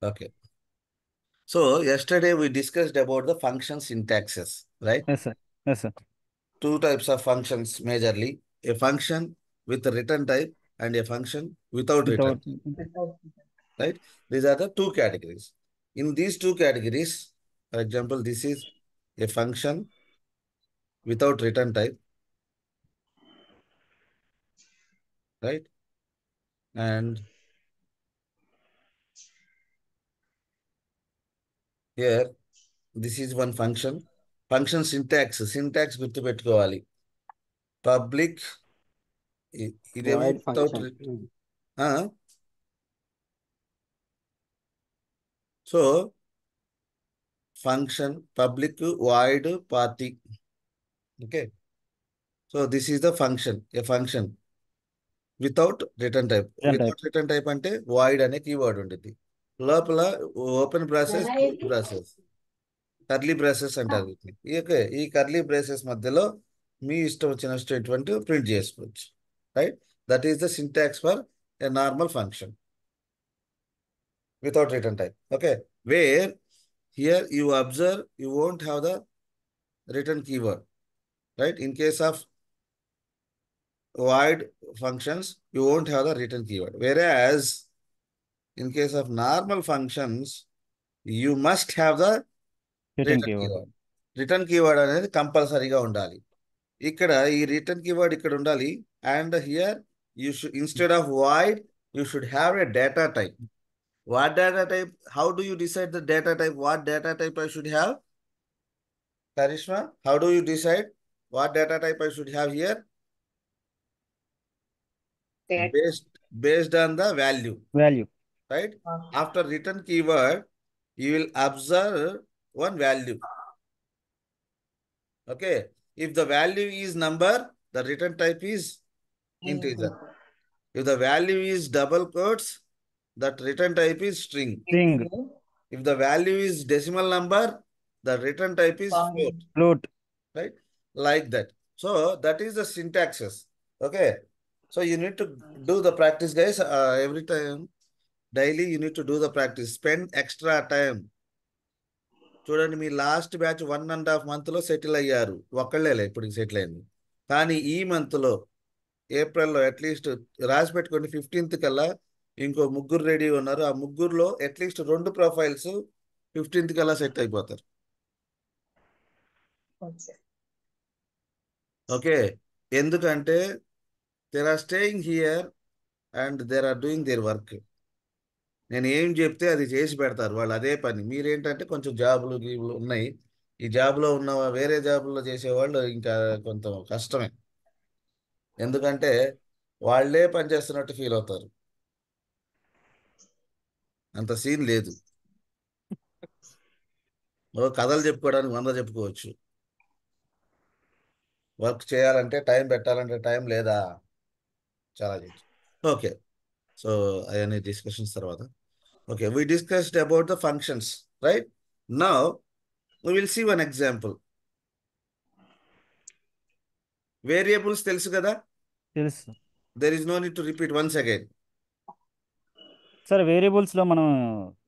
Okay. So yesterday we discussed about the function syntaxes, right? Yes, sir. Yes, sir. Two types of functions majorly, a function with a return type and a function without return, Without right? These are the two categories. In these two categories, for example, this is a function without return type, right? And here, this is one function. Function syntax గుర్తుపెట్టుకోవాలి. Public ఇదేమో void without function. So function public void party. Okay, so this is the function, A function without return type. return type. Without return type అంటే void అనే keyword ఉంటుంది. లోపల open braces, close braces, curly braces అంటారు వీటిని. Okay, ఈ curly braces మధ్యలో మీ ఇష్టం వచ్చిన స్టేట్మెంట్ ప్రింట్ చేసుకోవచ్చు, right? That is the syntax for a normal function without return type. Okay, where here you observe you won't have the return keyword, right? In case of void functions, you won't have the return keyword. Whereas in case of normal functions, you must have the Return return keyword. keyword. Return keyword అనేది కంపల్సరీగా ఉండాలి. ఇక్కడ ఈ return keyword ఇక్కడ ఉండాలి. And here you should instead of void you should have a data type. What data type? How do you decide the data type? What data type I should have? Karishma, how do you decide what data type I should have here? Based on the value, Value. right? After return keyword, you will observe one value. Okay. If the value is number, the return type is integer. If the value is double quotes, that return type is string. String. If the value is decimal number, the return type is float. Float. Right? Like that. So that is the syntaxes. Okay. So you need to do the practice, guys. Every time, daily, you need to do the practice. Spend extra time. చూడండి, మీ last batch 1.5 monthలో settle అయ్యారు. ఒక్కళ్ళేలే ఇప్పుడు settle అయింది. కానీ ఈ మంత్లో, ఏప్రిల్లో at least రాసి పెట్టుకోండి, 15th కల్లా ఇంకో ముగ్గురు రెడీ ఉన్నారు. ఆ ముగ్గురులో అట్లీస్ట్ 2 ప్రొఫైల్స్ 15th కల్లా సెట్ అయిపోతారు. ఓకే, ఎందుకంటే they are staying here and they are doing their work. నేను ఏం చెప్తే అది చేసి పెడతారు వాళ్ళు, అదే పని. మీరేంటంటే కొంచెం జాబులు గీబులు ఉన్నాయి. ఈ జాబ్లో ఉన్న వేరే జాబుల్లో చేసేవాళ్ళు ఇంకా కొంత కష్టమే. ఎందుకంటే వాళ్ళే పని చేస్తున్నట్టు ఫీల్ అవుతారు. అంత సీన్ లేదు. కథలు చెప్పుకోవడానికి 100 చెప్పుకోవచ్చు. వర్క్ చేయాలంటే టైం పెట్టాలంటే టైం లేదా, చాలా చేయొచ్చు. ఓకే, సో అవన్నీ డిస్కషన్స్ తర్వాత. Okay, we discussed about the functions, right? Now we will see one example. Variables తెలుసు కదా, తెలుసు. there is no need to repeat once again. Sir వేరియబుల్స్లో మనం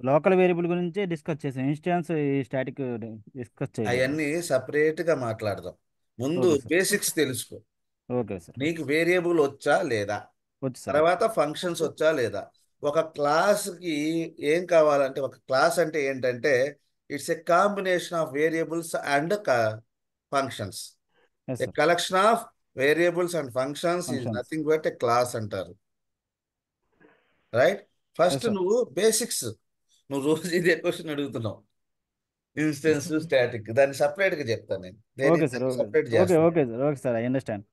లోకల్ వేరియబుల్ గురించి డిస్కస్ చేసాం. ఇన్స్టాన్స్ స్టాటిక్ డిస్కస్ చేయలేదు. అవన్నీ సపరేట్గా మాట్లాడదాం. ముందు ఓకే సార్. బేసిక్స్ తెలుసుకో. Okay sir. నీకు వేరియబుల్ వచ్చా లేదా, వచ్చు సార్. తర్వాత ఫంక్షన్స్ వచ్చా లేదా. ఒక క్లాస్కి ఏం కావాలంటే, ఒక క్లాస్ అంటే ఏంటంటే it's a combination of variables and functions. Yes ఏ sir. Collection of variables and functions is functions. Nothing but a class అంటారు, రైట్? First yes sir. నువ్వు బేసిక్స్, నువ్వు రోజు ఇదే క్వశ్చన్ అడుగుతున్నావు, ఇన్స్టెన్స్ స్టాటిక్, దాన్ని సపరేట్గా చెప్తాను నేను. Okay sir. Okay separate okay చేస్తాను. Okay sir. Okay sir, I understand.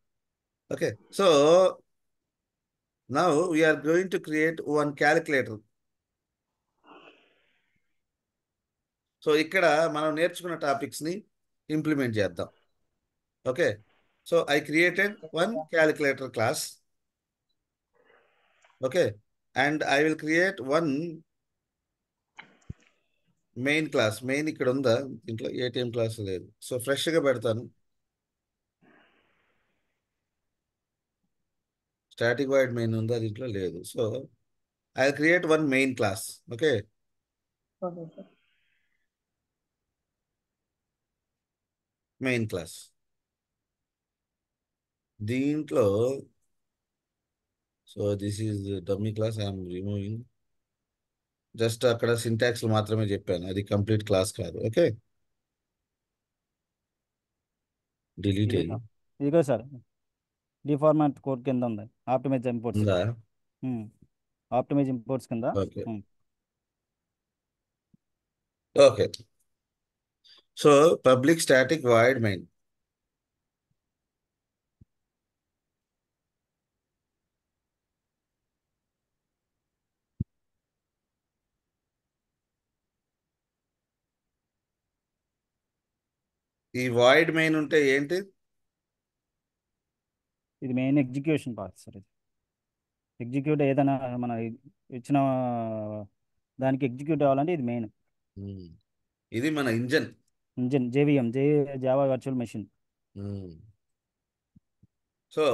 Okay, so now we are going to create one calculator. సో ఇక్కడ మనం నేర్చుకున్న టాపిక్స్ని ఇంప్లిమెంట్ చేద్దాం. Okay, so I created one calculator class. Okay, and I will create one main class. Main ఇక్కడ ఉందా, దీంట్లో ATM class లేదు. సో ఫ్రెష్గా పెడతాను. స్టాటిక్ వైడ్ మెయిన్ ఉందా, దీంట్లో లేదు. So I create one main class. Okay, okay sir. Main class. దీంట్లో so this is dummy class, I'm removing. Just అక్కడ సింటాక్స్ మాత్రమే చెప్పాను, అది కంప్లీట్ క్లాస్ కాదు. ఓకే, డిలీట్ అయ్యి ఇదిగో సార్, డిఫార్మాట్ కోడ్ కింద ఉంది, ఆప్టిమైజ్ ఇంపోర్ట్స్. ఉందా? ఆప్టిమైజ్ ఇంపోర్ట్స్ కింద. Okay okay. So public static void main. ఈ వాయిడ్ మెయిన్ ఉంటే ఏంటి? ఇది మెయిన్ ఎగ్జిక్యూషన్ పార్ట్ సార్. ఇది ఎగ్జిక్యూట్ ఏదైనా మన ఇచ్చిన దానికి ఎగ్జిక్యూట్ అవ్వాలంటే ఇది మెయిన్. ఇది మన engine. Engine JVM, Java virtual machine. So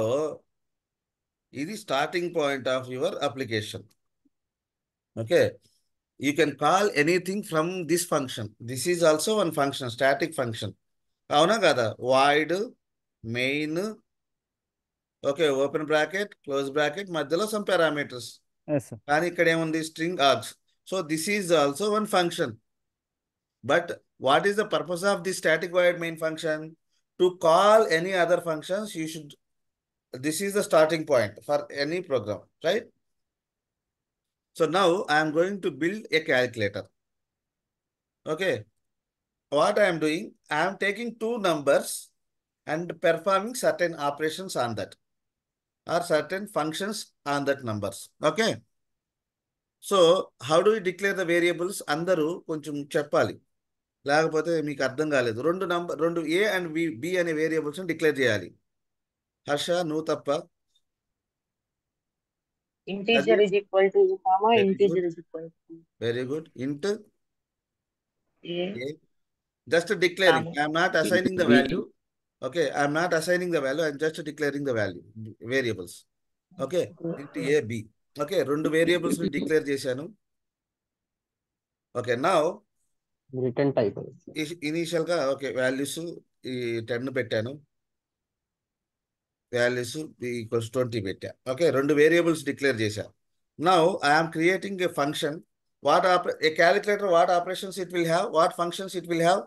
ఇది starting point of your application. Okay, you can call anything from this function. This is also one function, static function. అవునా కదా? void main, okay, open bracket close bracket, మధ్యలో some parameters. Yes sir. కానీ ఇక్కడ ఏముంది? String args. So this is also one function. But what is the purpose of the static void main function? To call any other functions you should, this is the starting point for any program, right? So now I am going to build a calculator. Okay. What I am doing, I am taking two numbers and performing certain operations on that, or certain functions on that numbers. Okay. So how do we declare the variables? అందరూ కొంచెం చెప్పాలి, లేకపోతే మీకు అర్థం కాలేదు. రెండు ఏ and B అనే variables declare చేయాలి. హర్ష, నువ్వు తప్ప. Integer is equal to comma, integer is equal to very good. ఇంట్ a, a. Just declaring. comma. I am not assigning the value. Okay, I am not assigning the value. I am just declaring the value variables. Okay, into a b. Okay, రెండు variables ని declare చేశాను. Okay, now return type initial గా okay values ఈ 10 పెట్టాను, values equals 20 పెట్టా. Okay, రెండు variables declare చేశా. Now I'm creating a function. A calculator, what operations it will have, what functions it will have?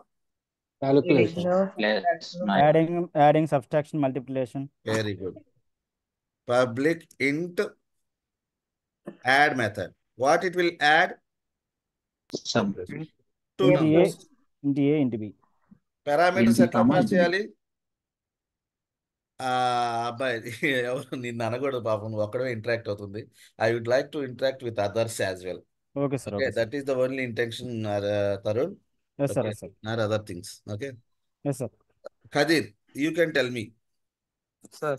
Calculation. Adding, subtraction, multiplication. Very good. Public int add method. What it will add? Two Int numbers. int a, int b. Parameters ఎట్లా pass చేయాలి? అబ్బాయి ఎవరు నిన్ను అనకూడదు పాపం, నువ్వు ఒక్కడే interact అవుతుంది. I would like to interact with others as well. Okay sir. Okay, Okay, that is the only intention, Tarun. yes sir. Okay, Yes sir. not other things. Okay. Yes sir. Kadir, you can tell me. Sir,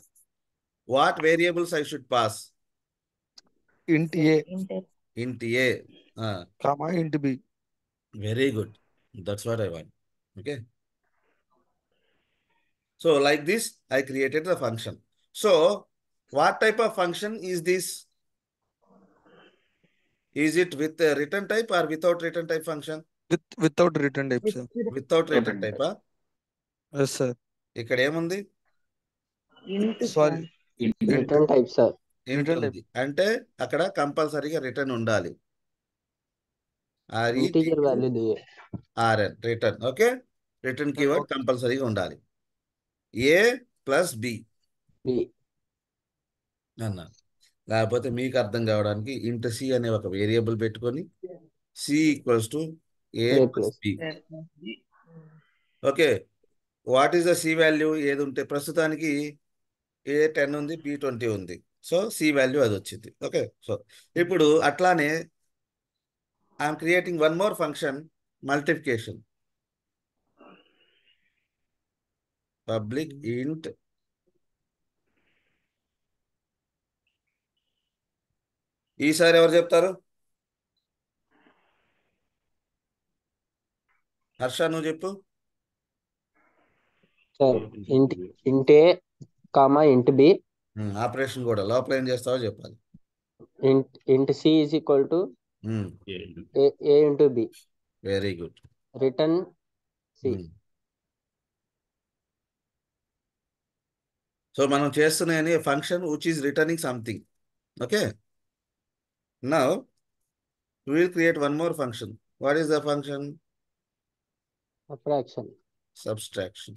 What variables I should pass? int a, Int a. comma, int b. Very good. That's what I want. Okay. So like this, I created the function. So what type of function is this? Is it with a return type or without return type function? Without return type, sir. Without return type. Yes, sir. ఇక్కడ ఏముంది? Sorry. Return type sir. int ఉంది అంటే అక్కడ కంపల్సరీగా return ఉండాలి. Integer value RN return. Okay, return keyword కంపల్సరీగా ఉండాలి. a plus b అన్నా, లేకపోతే మీకు అర్థం కావడానికి ఇంట్ సి అనే ఒక వేరియబుల్ పెట్టుకొని C equals to A plus B. Okay, what is the C value? ఏది ఉంటే ప్రస్తుతానికి ఏ 10 ఉంది, బి 20 ఉంది. సో సి వాల్యూ అది వచ్చింది. ఓకే, సో ఇప్పుడు అట్లానే I'm creating one more function, multiplication. Public int ఈసారి ఎవరు చెప్తారు? హర్ష, నువ్వు చెప్పు. సార్ ఇంట్ ఏ కామా ఇంట్ బి. ఆపరేషన్ కూడా లోపల ఏం చేస్తావో చెప్పాలి. Int C is equal to A into B. Very good. Return C. So మనం చేస్తున్న function which is returning something. Okay, now we will create one more function. What is the function? Subtraction. Subtraction.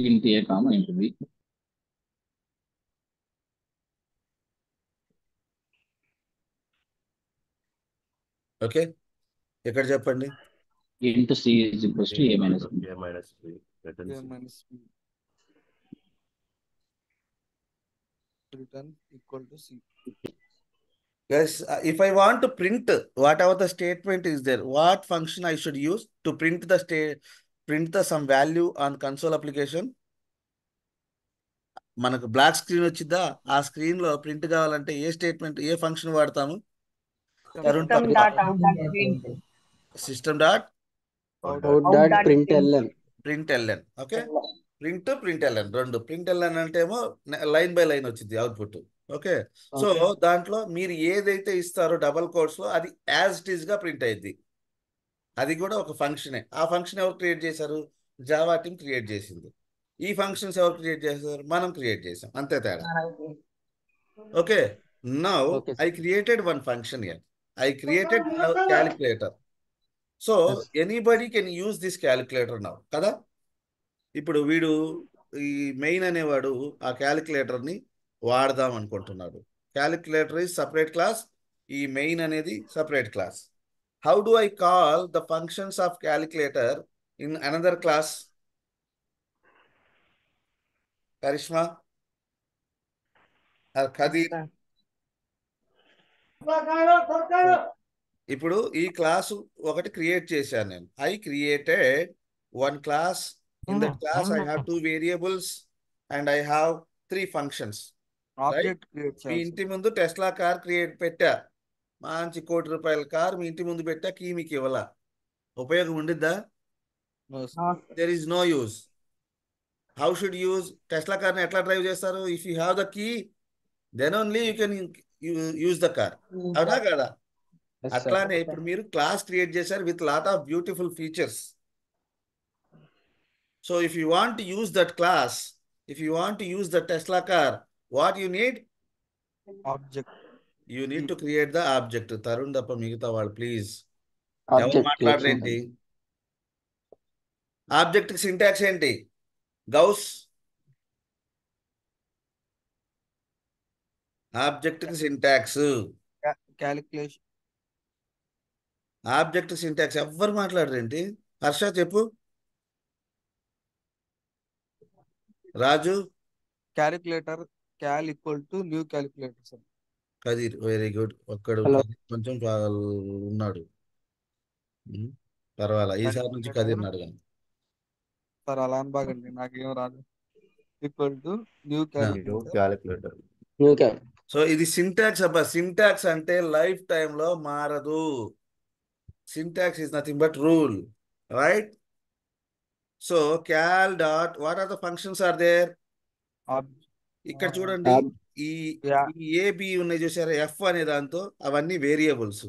int a comma int b. Okay, ఎక్కడ చెప్పండి? int c is equals to a minus b. A minus B. Return equal to C. Guys, if I want to print whatever the statement is there, what function I should use to print the some value on console application? మనకు black screen వచ్చిద్దా? ఆ screen లో print కావాలంటే ఏ statement, ఏ function వాడతాము? System dot out dot print. System dot out dot print LN. Print LN. Okay, print LN రెండు. Print LN అంటే ఏమో లైన్ బై లైన్ వచ్చింది అవుట్పుట్. ఓకే, సో దాంట్లో మీరు ఏదైతే ఇస్తారో డబల్ కోట్స్ లో అది యాజ్ ఇట్ ఈస్ గా ప్రింట్ అయ్యింది. అది కూడా ఒక ఫంక్షనే. ఆ ఫంక్షన్ ఎవరు క్రియేట్ చేశారు? జావా టీమ్ క్రియేట్ చేసింది. ఈ ఫంక్షన్స్ ఎవరు క్రియేట్ చేశారు? మనం క్రియేట్ చేసాం, అంతే తేడా. Okay, now I created one function here. I created a calculator. So anybody can use this calculator now. కదా, ఇప్పుడు వీడు ఈ మెయిన్ అనేవాడు ఆ క్యాలిక్యులేటర్ ని వాడదాం అనుకుంటున్నాడు. క్యాలిక్యులేటర్ ఇస్ సపరేట్ క్లాస్, ఈ మెయిన్ అనేది separate class. How do I call the functions of calculator in another class? Karishma or Khadeer? ఇప్పుడు ఈ క్లాసు ఒకటి క్రియేట్ చేశాను నేను. I created one class. In that class I have 2 variables and I have 3 functions. Object create మీ ఇంటి ముందు Tesla car పెట్టా, మంచి ₹1 కోటి కార్ మీ ఇంటి ముందు పెట్టా, కీ మీకు ఇవ్వాల, ఉపయోగం ఉండిద్దా? There is no use. How should use? Tesla కార్ని ఎట్లా డ్రైవ్ చేస్తారు? If you have the key then only you can use the car. అవునా కదా? అట్లానే ఇప్పుడు మీరు క్లాస్ క్రియేట్ చేశారు with lot of beautiful features. So if you want to use that class, if you want to use the Tesla car, what you need? object. You need to create the object. Tarun తప్ప మిగతా వాళ్ళు please ఎవరు object మాట్లాడరేంటి? Object syntax ఏంటి? Ghouse, object syntax, Calculation. Object syntax ఎవ్వరు మాట్లాడరేంటి? హర్ష చెప్పు. Raju? Calculator. Cal equal to new calculator, sir. Kadir very good. ఒక్కడు Hello. కొంచెం ఉన్నాడు, పర్వాలా. ఈసారి నుంచి కదీర్ అడగాను. సార్ అలా అని బాగండి, నాకేం రాదు. Equal to new calculator. New cal. So ఇది సింటాక్స్ అబ్బా. సింటాక్స్ అంటే లైఫ్ టైమ్ లో మారదు. Syntax is nothing but rule, right? So cal dot what are the functions are there? ఇక్కడ చూడండి, ఈ ఏబి ఉన్నాయి చూసారా, ఎఫ్ అనే దాంతో అవన్నీ వేరియబుల్స్.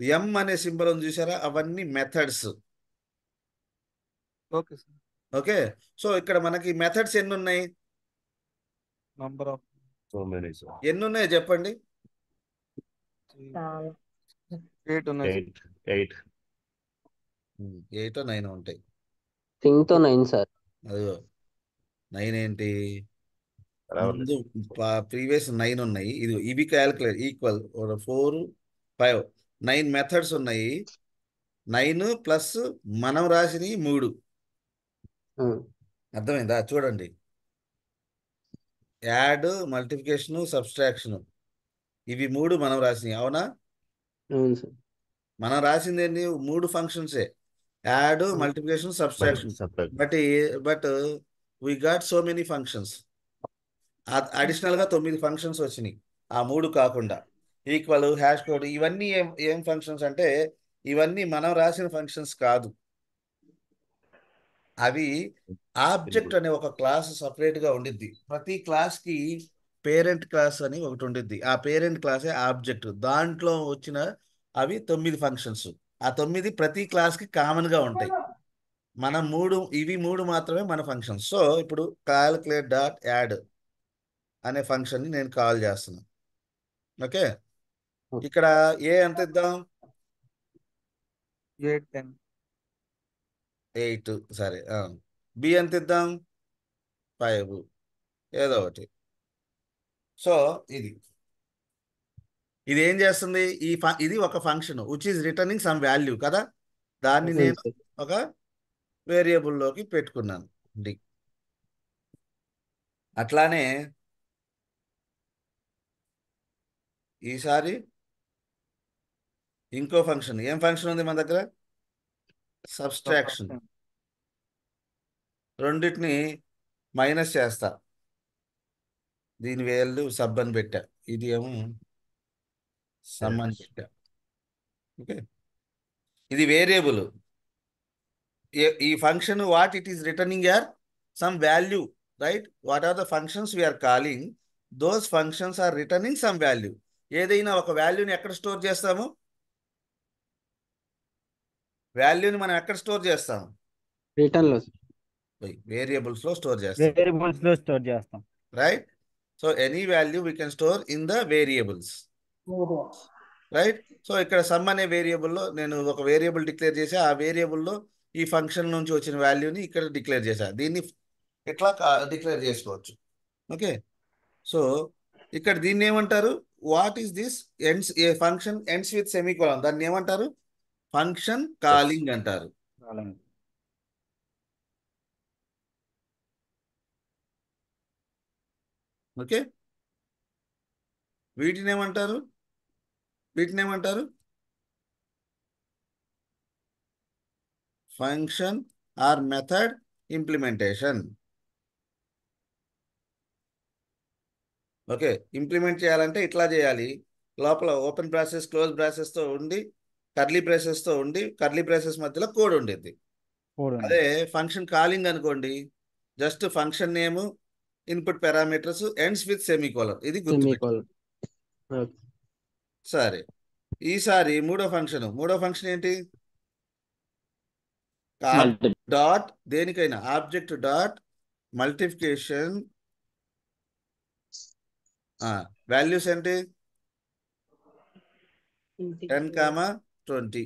ఎం అనే సింబల్ ఉంది చూసారా, అవన్నీ methods. Okay sir. Okay, so ఇక్కడ మనకి మెథడ్స్ ఎన్ని ఉన్నాయి? నంబర్ ఆఫ్ ఎన్ని ఉన్నాయో చెప్పండి. 8 ఉన్నాయి. 8 8 9 ఉంటాయి. థింగ్ తో 9 సార్. అదిగో 9 ఏంటి? ముందు ప్రీవియస్ 9 ఉన్నాయి. ఇది ఇవి క్యాలిక్యులేట్ ఈక్వల్ 4 5 9 మెథడ్స్ ఉన్నాయి. 9 ప్లస్ మనం రాసినవి 3. అర్థమైందా? చూడండి, యాడ్, మల్టిప్లికేషన్, సబ్స్ట్రాక్షన్, ఇవి 3 మనం రాసినవి. అవునా? అవును సార్. మనం రాసింది ఏంటి? 3 ఫంక్షన్సే, add, multiplication, subtraction. But we got so many functions. Additional గా 9 ఫంక్షన్స్ వచ్చినాయి, ఆ 3 కాకుండా. ఈక్వల్, హ్యాష్ కోడ్, ఇవన్నీ ఏం ఫంక్షన్స్ అంటే ఇవన్నీ మనం రాసిన ఫంక్షన్స్ కాదు. అవి ఆబ్జెక్ట్ అనే ఒక క్లాస్ సపరేట్ గా ఉండిద్ది. ప్రతి క్లాస్ కి పేరెంట్ క్లాస్ అని ఒకటి ఉండిద్ది. ఆ పేరెంట్ క్లాసే ఆబ్జెక్ట్. దాంట్లో వచ్చిన అవి 9 ఫంక్షన్స్. ఆ 9 ప్రతి క్లాస్కి కామన్గా ఉంటాయి. మనం ఇవి 3 మాత్రమే మన ఫంక్షన్స్. సో ఇప్పుడు క్యాలిక్యులేట్ డాట్ యాడ్ అనే ఫంక్షన్ని నేను కాల్ చేస్తున్నాను. ఓకే, ఇక్కడ ఏ ఎంత ఇద్దాం? 8 10 8. సరే. బి ఎంత ఇద్దాం? 5. ఏదో ఒకటి. సో ఇది ఏం చేస్తుంది? ఇది ఒక function which is returning some value కదా. దాన్ని అవును నేను సార్. ఒక వేరియబుల్లోకి పెట్టుకున్నాను. డి అట్లానే ఈసారి ఇంకో ఫంక్షన్. ఏం ఫంక్షన్ ఉంది మన దగ్గర? సబ్స్ట్రాక్షన్. రెండింటిని మైనస్ చేస్తా. దీని వేళ్ళు సబ్ అని పెట్టా, ఇది ఏమో సమ్ అని పెట్టా. ఓకే, ఇది వేరియబుల్. ఈ function what it is returning or some value, right? What are the functions we're calling? Those functions are returning some value. ఏదైనా ఒక వాల్యూని ఎక్కడ స్టోర్ చేస్తాము? వాల్యూని మనం ఎక్కడ స్టోర్ చేస్తాం? రిటర్న్ లో వేరియబుల్స్లో స్టోర్ చేస్తాం, వేరియబుల్స్లో స్టోర్ చేస్తాం. Right? So any value we can store in the variables, right? So ఇక్కడ సమ్ అనే వేరియబుల్లో నేను ఒక వేరియబుల్ డిక్లేర్ చేసి ఆ వేరియబుల్లో ఈ ఫంక్షన్ నుంచి వచ్చిన వాల్యూని ఇక్కడ డిక్లేర్ చేశా. దీన్ని ఇట్లా డిక్లేర్ చేసుకోవచ్చు. ఓకే, సో ఇక్కడ దీన్ని ఏమంటారు? What is this? Ends A function ends with semicolon. దాన్ని ఏమంటారు? ఫంక్షన్ కాలింగ్ అంటారు. ఓకే, వీటిని ఏమంటారు? Function are method implementation. Okay, implement చేయాలంటే ఇట్లా చేయాలి. లోపల ఓపెన్ బ్రాసెస్ క్లోజ్ బ్రాసెస్తో ఉండి కర్లీ బ్రాసెస్తో ఉండి కర్లీ బ్రాసెస్ మధ్యలో కోడ్ ఉండేది. అదే ఫంక్షన్ కాలింగ్ అనుకోండి, just function name, input parameters, ends with semicolon. ఇది గుర్తుపెట్టు. సరే, ఈసారి మూడో ఫంక్షన్ ఏంటి? డాట్ దేనికైనా ఆబ్జెక్ట్ డాట్ మల్టిప్లికేషన్. వాల్యూస్ ఏంటి? 10, 20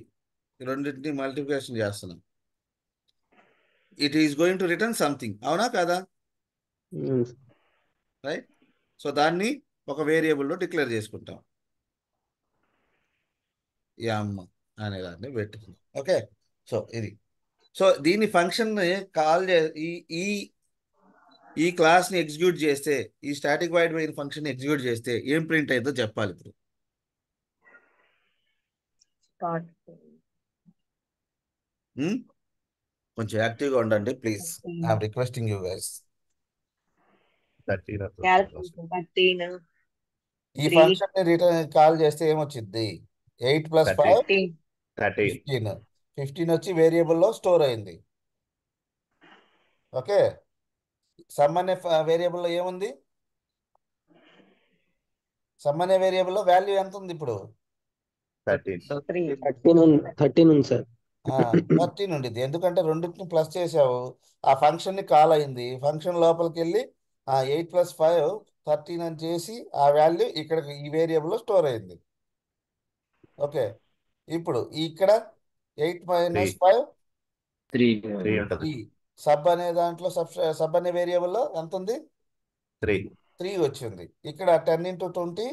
రెండింటిని మల్టిప్లికేషన్ చేస్తున్నాం. It is going to return something, అవునా కదా? రైట్? సో దాన్ని ఒక వేరియబుల్లో డిక్లేర్ చేసుకుంటాం. ఎమ్ అనే దాన్ని పెట్టుకుందాం. ఓకే, సో దీని ఫంక్షన్ కాల్ ఈ క్లాస్ని ఎగ్జిక్యూట్ చేస్తే, ఈ static void main function execute చేస్తే ఏం ప్రింట్ అయిందో చెప్పాలి. ఇప్పుడు కొంచెం యాక్టివ్గా ఉండండి please. I'm requesting you guys. 13 ఈ ఫంక్షన్ రిటర్న్ కాల్ చేస్తే ఏమొచ్చింది? 8 + 5 15. 15 వచ్చి వేరియబుల్లో స్టోర్ అయింది. ఓకే, సమ్ అనే వేరియబుల్లో ఏముంది? సమ్ అనే వేరియబుల్లో వాల్యూ ఎంత ఉంది ఇప్పుడు? 13 ఉంది సార్. 13 ఉండిద్ది. ఎందుకంటే రెండింటిని ప్లస్ చేసావు, ఆ ఫంక్షన్ని కాల్ అయింది. ఫంక్షన్ లోపలికి వెళ్ళి 8 + 5 13 అని చేసి ఆ వాల్యూ ఇక్కడ ఈ వేరియబుల్లో స్టోర్ అయింది. ఓకే, ఇప్పుడు ఇక్కడ 8 - 5 3. సబ్ అనే దాంట్లో సబ్ అనే వేరియబుల్లో ఎంత ఉంది? 3 వచ్చింది. ఇక్కడ 10 × 20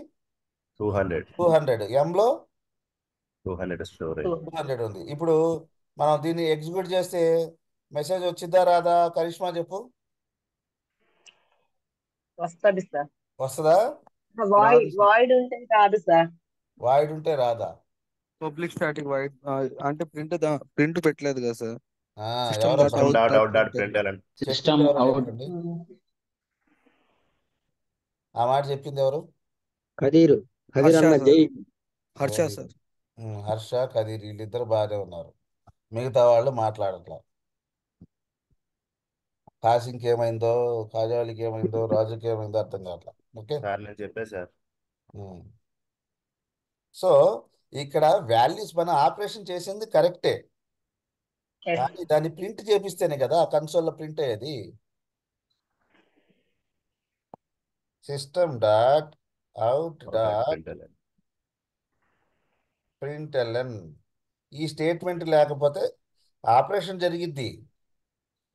200. ఎంలో 200 ఉంది. ఇప్పుడు మనం దీన్ని ఎగ్జిక్యూట్ చేస్తే మెసేజ్ వచ్చిద్దా రాదా? కరిష్మా చెప్పు. వస్తుంది సార్. వస్తుందా? వాయిడ్ ఉంటే కాదు సార్. వాయిడ్ ఉంటే రాదా? పబ్లిక్ స్టాటిక్ వైడ్ అంటే ప్రింట్ పెట్టలేదు కదా సార్. ఎవరో సిస్టమ్ అవుట్ చెప్పండి. ఆ మాట చెప్పింది ఎవరు? కదీర్ అన్న జై. హర్ష సార్. హర్ష, కదీర్ వీళ్ళిద్దరు బాగానే ఉన్నారు. మిగతా వాళ్ళు మాట్లాడట్లా. కాసింగ్కి ఏమైందో, కాజాలికి ఏమైందో, రాజుకి ఏమైందో అర్థం కావట్లా. ఓకే. సార్ నేను చెప్పే సార్. సో ఇక్కడ వాల్యూస్ మనం ఆపరేషన్ చేసింది కరెక్టే, కానీ దాన్ని ప్రింట్ చేపిస్తేనే కదా కన్సోల్లో ప్రింట్ అయ్యేది. System dot out dot println. ఈ స్టేట్మెంట్ లేకపోతే ఆపరేషన్ జరిగిద్ది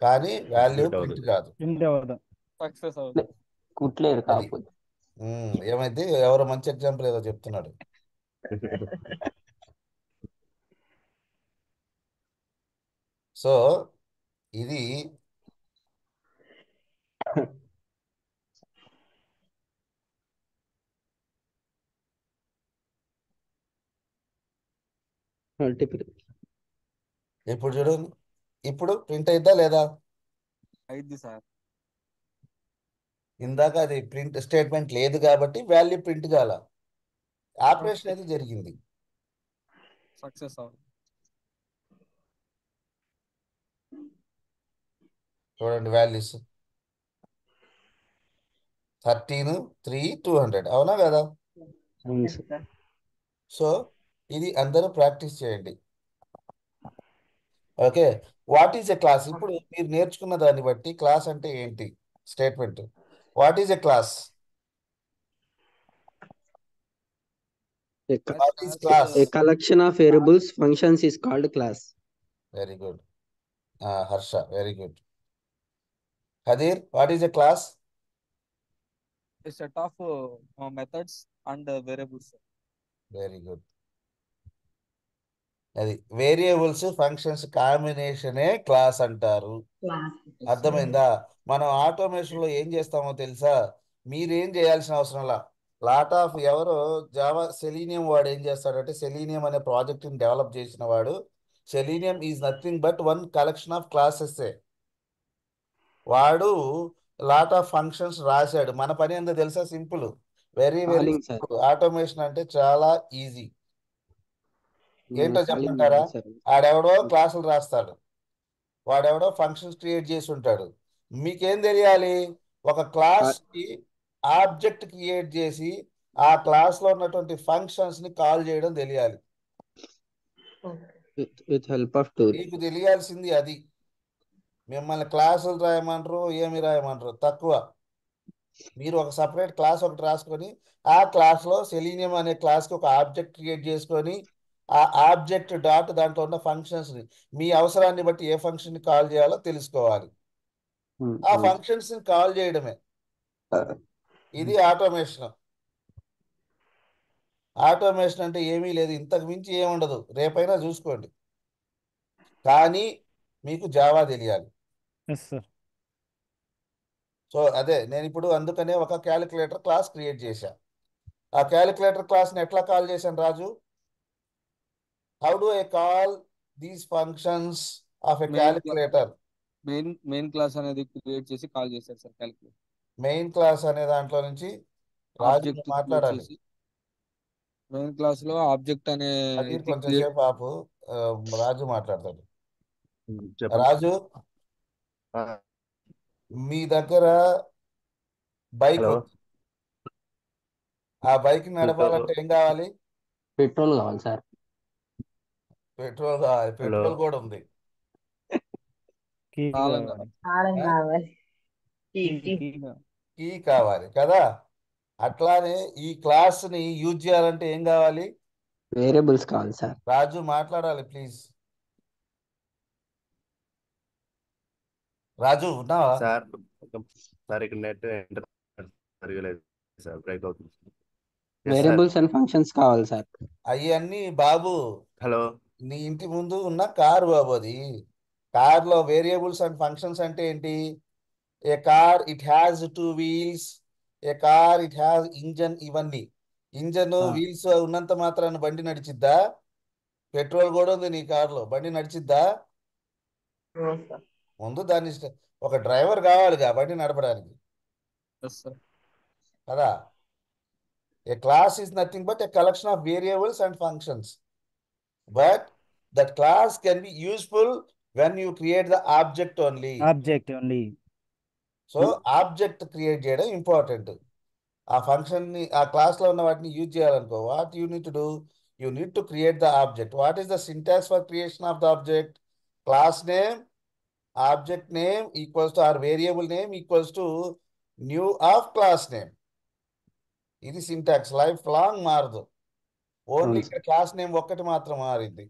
కానీ వాల్యూ Execute ప్రింట్ అవుతుంది. కాదు. ప్రింట్ అవ్వదు. సక్సెస్ అవుతుంది. కుట్లేరు అది కాకపోతే. ఏమైంది, ఎవరో మంచి ఎగ్జాంపుల్ ఏదో చెప్తున్నాడు. సో ఇది మల్టిపుల్. ఇప్పుడు చూడండి, ఇప్పుడు ప్రింట్ అయిద్దా లేదా? అయింది సార్. ఇందాక అది ప్రింట్ స్టేట్మెంట్ లేదు కాబట్టి వాల్యూ ప్రింట్ కాల, ఆపరేషన్ అయితే జరిగింది. సక్సెస్ అవుతుంది. చూడండి వాల్యూస్ 13, 3, 200 అవునా కదా? అవును సార్. సో ఇది అందరూ ప్రాక్టీస్ చేయండి. Okay, what is a class? ఇప్పుడు మీరు నేర్చుకున్న దాన్ని బట్టి క్లాస్ అంటే ఏంటి statement. What is a class? What is class? A collection of variables functions is called class. Very good. Harsha, very good. Kadir, what is a class? A set of methods and variables. Very good. అది variables functions కాంబినేషనే class అంటారు. అర్థమైందా? మనం automation లో ఏం చేస్తామో తెలుసా? మీరేం చేయాల్సిన అవసరంలా, లాట్ ఆఫ్ ఎవరో జావా సెలీనియం వాడు ఏం చేస్తాడంటే, సెలీనియం అనే ప్రాజెక్ట్ ని డెవలప్ చేసిన వాడు, selenium is nothing but one collection of classes. వాడు లాట్ ఆఫ్ ఫంక్షన్స్ రాశాడు. మన పని ఏందో తెలుసా? Simple, very very Calling, sir. Simple. Automation అంటే చాలా ఈజీ. ఏంటో Calling చెప్పమంటారా? sir. ఆడెవడో క్లాసులు రాస్తాడు, వాడెవడో ఫంక్షన్స్ క్రియేట్ చేసి ఉంటాడు. మీకేం తెలియాలి? ఒక క్లాస్ కి ఆబ్జెక్ట్ క్రియేట్ చేసి ఆ క్లాస్ లో ఉన్నటువంటి ఫంక్షన్స్ ని కాల్ చేయడం తెలియాలి. With help of tools. మీకు తెలియాల్సింది అది. మిమ్మల్ని క్లాసులు రాయమంటారు, ఏమి రాయమంటారు తక్కువ. మీరు ఒక సపరేట్ క్లాస్ ఒకటి రాసుకొని ఆ క్లాస్లో సెలీనియం అనే క్లాస్కి ఒక ఆబ్జెక్ట్ క్రియేట్ చేసుకొని ఆ ఆబ్జెక్ట్ డాట్ దాంట్లో ఉన్న ఫంక్షన్స్ని మీ అవసరాన్ని బట్టి ఏ ఫంక్షన్ని కాల్ చేయాలో తెలుసుకోవాలి. ఆ ఫంక్షన్స్ని కాల్ చేయడమే ఇది ఆటోమేషన్. ఆటోమేషన్ అంటే ఏమీ లేదు, ఇంతకు మించి ఏముండదు. రేపైనా చూసుకోండి, కానీ మీకు జావా తెలియాలి. Yes sir. సో అదే నేను ఇప్పుడు అందుకనే ఒక క్యాలిక్యులేటర్ క్లాస్ క్రియేట్ చేశా. ఆ క్యాలిక్యులేటర్ క్లాస్ని ఎట్లా కాల్ చేశాను Raju? How do I call these functions of a calculator? Main class అనేది క్రియేట్ చేసి కాల్ చేశారు సార్ క్యాలిక్యులేటర్. మెయిన్ క్లాస్ అనే దాంట్లో నుంచి రాజు ఆబ్జెక్ట్ మాట్లాడాలి. మెయిన్ క్లాస్ లో ఆబ్జెక్ట్ అనే అది కొంచెం సేపు ఆపు, రాజు మాట్లాడతాడు. చెప్పండి. రాజు, మీ దగ్గర బైక్ హలో. ఉంది. ఆ బైక్ నడపాలంటే ఏం కావాలి? పెట్రోల్ కావాలి సార్. పెట్రోల్ కావాలి. పెట్రోల్ కూడా ఉంది. కీ తాళం కావాలి. తాళం కావాలి. కీ కావాలి కదా? అట్లానే ఈ క్లాస్ ని యూజ్ చేయాలంటే ఏం కావాలి? వేరియబుల్స్ కావాలి సార్. రాజు మాట్లాడాలి ప్లీజ్. రాజు ఉన్నావా? సార్ సార్ ఇక్కడ నెట్ జరగలేదు సార్, బ్రేక్ అవుతుంది. Yes, sir. Variables and functions కావాలి సార్. అవన్నీ బాబు హలో. నీ ఇంటి ముందు ఉన్న కారు బాబు. అది కార్లో వేరియబుల్స్ అండ్ ఫంక్షన్స్ అంటే ఏంటి? A car it has 2 wheels, a car it has engine. ఇవన్నీ ఇంజన్ వీల్స్ ఉన్నంత మాత్రాన బండి నడిచిద్దా? పెట్రోల్ కూడా ఉంది నీ కార్లో, బండి నడిచిద్దా? ముందు దాన్ని ఒక డ్రైవర్ కావాలిగా బండి నడపడానికి కదా. A class is nothing but a collection of variables and functions. But that class can be useful when you create the object only. Object only. So object create చేయడం important. ఆ ఫంక్షన్ని ఆ క్లాస్లో ఉన్న వాటిని యూజ్ చేయాలనుకో, what you need to do, you need to create the object. What is the syntax for creation of the object? Class name, object name equals to or variable name equals to new of class name. ఇది సింటాక్స్, లైఫ్ లాంగ్ మారదు. Only అవును ఇక్కడ sir. Class name ఒక్కటి మాత్రం మారింది.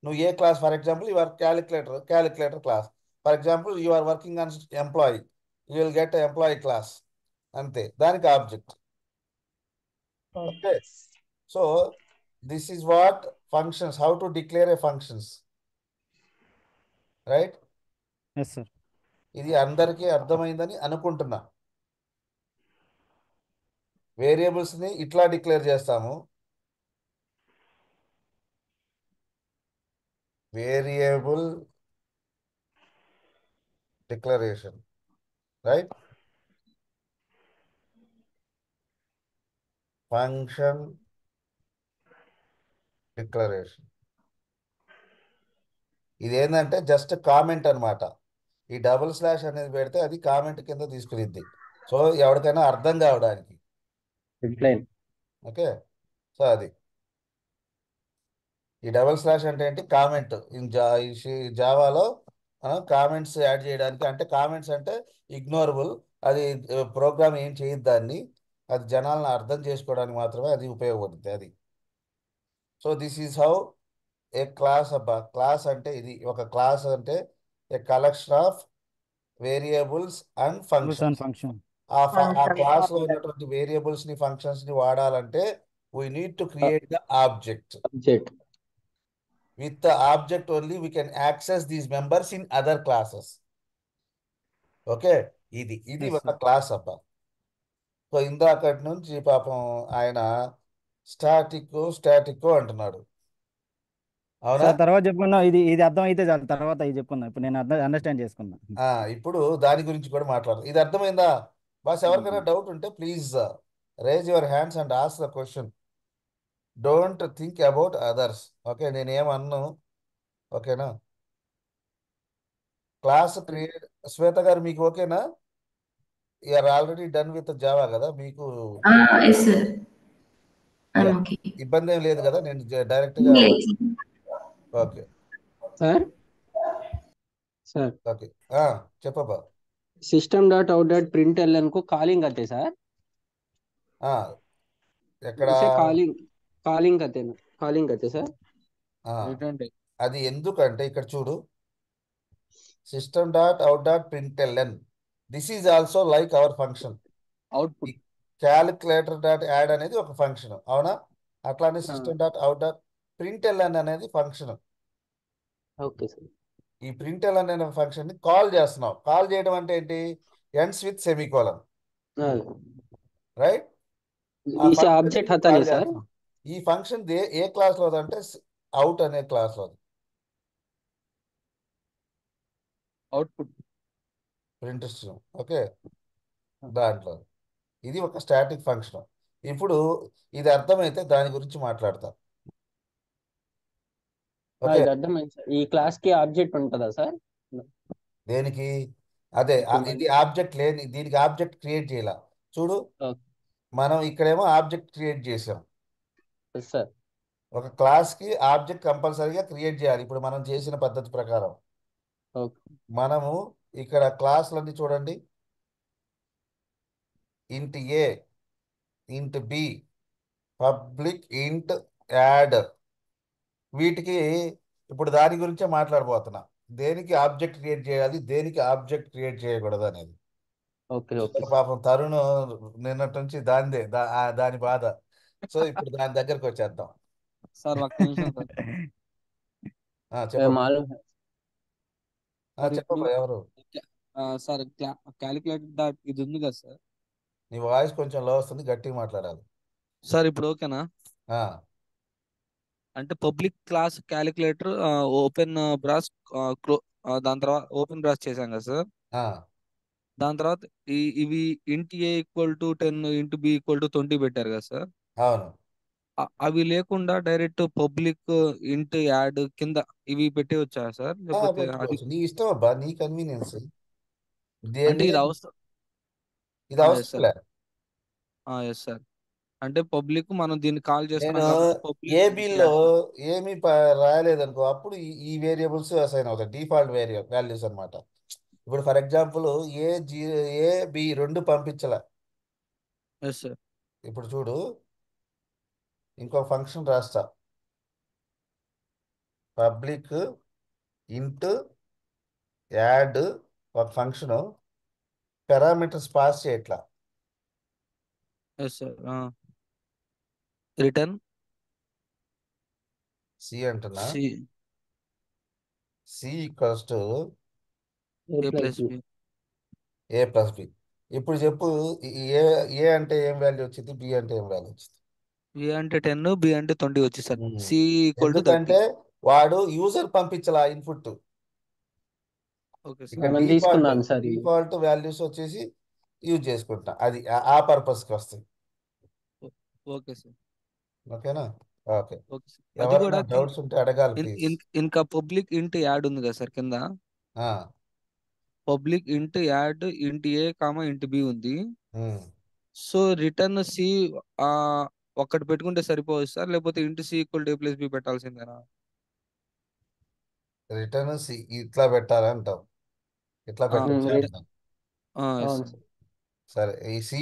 నువ్వు ఏ class, for example your calculator class, for example you are working on employee, you will get employee class, అంతే, దానికి object. Okay, so this is what functions, how to declare a functions, right? Yes sir. ఇది అందరికీ అర్థమైందని అనుకుంటున్నా. వేరియబుల్స్ని ఇట్లా declare చేస్తాము, variable declaration, right? Function declaration. ఇది ఏంటంటే జస్ట్ కామెంట్ అన్నమాట. ఈ డబుల్ స్లాష్ అనేది పెడితే అది కామెంట్ కింద తీసుకునిద్ది, సో ఎవరికైనా అర్థం కావడానికి. హెడ్లైన్. ఓకే, సో అది ఈ డబుల్ స్లాష్ అంటే ఏంటి, కామెంట్. జావాలో మనం కామెంట్స్ యాడ్ చేయడానికి, అంటే కామెంట్స్ అంటే ఇగ్నోరబుల్, అది ప్రోగ్రామ్ ఏం చేయదు దాన్ని, అది జనాలను అర్థం చేసుకోవడానికి మాత్రమే అది ఉపయోగపడుతుంది అది. So this is how a class. అబ్బా, క్లాస్ అంటే ఇది, ఒక క్లాస్ అంటే a collection of variables and functions. Function. ఆ క్లాస్లో ఉన్నటువంటి వేరియబుల్స్ని ఫంక్షన్స్ని వాడాలంటే we need to create the object. Object. With the object only we can access these members in other classes. Okay, ఇది Yes, ఒక sir. క్లాస్ అబ్బా. సో ఇందాకటి నుంచి పాపం ఆయన స్టాటిక్ అంటున్నాడు, అవునా? సార్ తర్వాత చెప్పుకున్నాం, ఇది ఇది అర్థం అయితే చాలు, తర్వాత ఇది చెప్పుకున్నాం. ఇప్పుడు నేను అండర్స్టాండ్ చేసుకున్నా. ఇప్పుడు దాని గురించి కూడా మాట్లాడదాం. ఇది అర్థమైందా బాస్? ఎవరికైనా డౌట్ ఉంటే please raise your hands and ask the question. Don't think about others. Okay, నేనేమన్ను, ఓకేనా? క్లాస్ క్రియేట్, శ్వేత గారు మీకు ఓకేనా? You are already done with Java కదా, మీకు ఎస్ సార్, యా, ఓకే. ఇబ్బంది ఏం లేదు కదా? నేను డైరెక్ట్గా ఓకే సార్ సార్ ఓకే చెప్పబ్బా. System dot out dot print L N को कॉलिंग करते सर. ఎక్కడ उसे कॉलिंग करते सर. ఏంటంటే అది ఎందుకంటే ఇక్కడ చూడు, system dot out dot println, this is also like our function. Output. Calculator dot add అనేది ఒక ఫంక్షన్, అవునా? అట్లానే system dot out dot println అనేది ఫంక్షన్. Okay sir. ఈ ప్రింట్ఎల్ఎన్ అనే ఫంక్షన్ ని కాల్ చేస్తున్నాం. కాల్ చేయడం అంటే ఏంటి, ఎండ్స్ విత్ సెమీకోలన్, రైట్? इसे ऑब्जेक्ट हता नहीं सर. ఈ ఫంక్షన్ ఏ క్లాస్ లో అంటే అవుట్ అనే క్లాస్ లో, అవుట్పుట్. Print stream. ఓకే, దాంట్లో ఇది ఒక స్టాటిక్ ఫంక్షన్. ఇప్పుడు ఇది అర్థమైతే దాని గురించి మాట్లాడతాం. ఓకే, ఇది అర్థమైంది సార్. ఈ క్లాస్ కి ఆబ్జెక్ట్ ఉంటుందా సార్? దేనికి? అదే ఇది ఆబ్జెక్ట్ లేని, దీనికి ఆబ్జెక్ట్ క్రియేట్ చేయాల. చూడు, మనం ఇక్కడేమో ఆబ్జెక్ట్ క్రియేట్ చేసాం. సార్ ఒక క్లాస్ కి ఆబ్జెక్ట్ కంపల్సరీగా క్రియేట్ చేయాలి. ఇప్పుడు మనం చేసిన పద్ధతి ప్రకారం మనము ఇక్కడ క్లాసులన్నీ చూడండి, ఇంట్ ఏ, ఇంట్ బి, పబ్లిక్ ఇంట్ యాడ్, వీటికి ఇప్పుడు దాని గురించే మాట్లాడబోతున్నా. దేనికి ఆబ్జెక్ట్ క్రియేట్ చేయాలి, దేనికి ఆబ్జెక్ట్ క్రియేట్ చేయకూడదు అనేది. పాపం తరుణ్ నిన్నటి నుంచి దాని బాధ. సో ఇప్పుడు దాని దగ్గరకు వచ్చేద్దాం. సార్ ఒక్క నిమిషం సార్. చెప్పమ్మా ఎవరు? సార్ క్యాలిక్యులేటర్ డాట్ ఇది ఉంది కదా సార్. నీ వాయిస్ కొంచెం లో వస్తుంది, గట్టిగా మాట్లాడాలి సార్. ఇప్పుడు ఓకేనా? అంటే public class calculator open brass దాని తర్వాత ఓపెన్ బ్రాస్ చేశాం కదా సార్. దాని తర్వాత ఇవి int a equal to 10, int b equal to 20 పెట్టారు కదా సార్. అవును. అవి లేకుండా డైరెక్ట్ పబ్లిక్ ఇంట్ యాడ్ కింద ఇవి పెట్టేవచ్చా సార్? లేకపోతే నీ ఇష్టం అబ్బా, నీ కన్వీనియన్స్. అంటే ఇది అవసరం. ఇది అవసరం. Yes sir. అంటే పబ్లిక్ మనం దీన్ని కాల్ నేను చేస్తున్నాం కాబట్టి పబ్లిక్ ఏబిలో ఏమి రాయలేదనుకో, అప్పుడు ఈ వేరియబుల్స్ అసైన్ అవుతాయి, డిఫాల్ట్ వాల్యూస్ అన్నమాట. ఇప్పుడు ఫర్ ఎగ్జాంపుల్ ఏ బి రెండు పంపించాల. Yes sir. ఇప్పుడు చూడు, ఇంకో ఫంక్షన్ రాస్తా, పబ్లిక్ ఇంట్ యాడ్ ఒక ఫంక్షన్, పారామీటర్స్ పాస్ చేయట్లా. Yes sir. రిటర్న్ సి అంటున్నా, c c equals to a a plus plus b. B. A plus b. ఇప్పుడు చెప్పు, ఏ ఏ అంటే ఏం వాల్యూ వచ్చింది, బి అంటే ఏం వాల్యూ వచ్చింది? ఏ అంటే 10, బి అంటే 20 వచ్చింది సార్. C equal to 30. ఎందుకంటే వాడు యూజర్ పంపించాల ఇన్పుట్. ఓకే ఇక సార్. మనం తీసుకున్నాను సార్ ఇది. డిఫాల్ట్ వాల్యూస్ వచ్చేసి యూజ్ చేసుకుంటా, అది ఆ పర్పస్కి వస్తాయి. Okay sir. ఓకేనా? ఓకే. Okay sir. అది ఎవరైనా కూడా డౌట్స్ ఉంటే అడగాలి ప్లీజ్. ఇంకా పబ్లిక్ ఇంట్ యాడ్ ఉంది కదా సార్ కింద. పబ్లిక్ ఇంట్ యాడ్ ఇంట్ ఏ కామా ఇంట్ బి ఉంది. సో రిటర్న్ సి ఒక్కటి పెట్టుకుంటే సరిపోదు సార్, లేకపోతే int c equal to A plus b పెట్టాల్సిందేనా? రిటర్న్ ఇట్లా పెట్టాలంటావు, ఇట్లా పెట్టచ్చు రి- అంటాం. ఎస్ అవును సార్. సార్. సరే, ఈ సి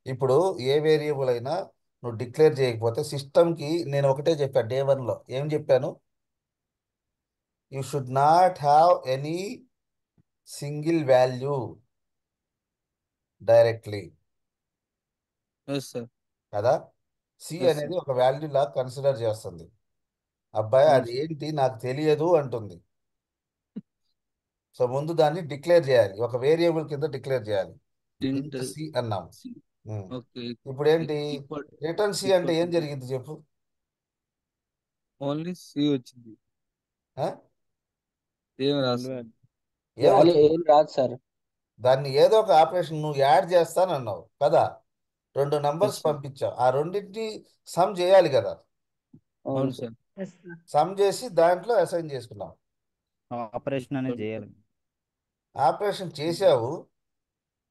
ఇప్పుడు ఏ వేరియబుల్ అయినా నువ్వు డిక్లేర్ చేయకపోతే సిస్టమ్కి నేను ఒకటే చెప్పాను డే 1లో, ఏం చెప్పాను? You should not have any single value directly, yes sir. కదా? సి ఎస్ అనేది సార్. ఒక వాల్యూ లాగా కన్సిడర్ చేస్తుంది. అబ్బాయి అవును అది సార్. ఏంటి నాకు తెలియదు అంటుంది. సో ముందు దాన్ని డిక్లేర్ చేయాలి, ఒక వేరియబుల్ కింద డిక్లేర్ చేయాలి. ఇంట్ ఇంట్ సి అన్నాం. సి. ఉమ్. ఓకే. ఇప్పుడు ఏంటి, ఈక్వల్ రిటర్న్ సి అంటే ఈక్వల్ ఏం టు జరిగింది చెప్పు? ఓన్లీ సి వచ్చింది, ఆ? ఏం రాదు ఓన్లీ సార్. ఏం వాల్యూ వచ్చింది? ఏం రాదు సార్. దాన్ని ఏదో ఒక ఆపరేషన్ నువ్వు యాడ్ చేస్తానన్నావు కదా, రెండు నంబర్స్ ఎస్ సార్. పంపించావు, ఆ రెండింటిని సమ్ చేయాలి కదా. అవును అవును సార్. సార్. సమ్ చేసి దాంట్లో అసైన్ చేసుకున్నావు. ఆపరేషన్ అనేది చేయాలి. ఆపరేషన్ చేసావు,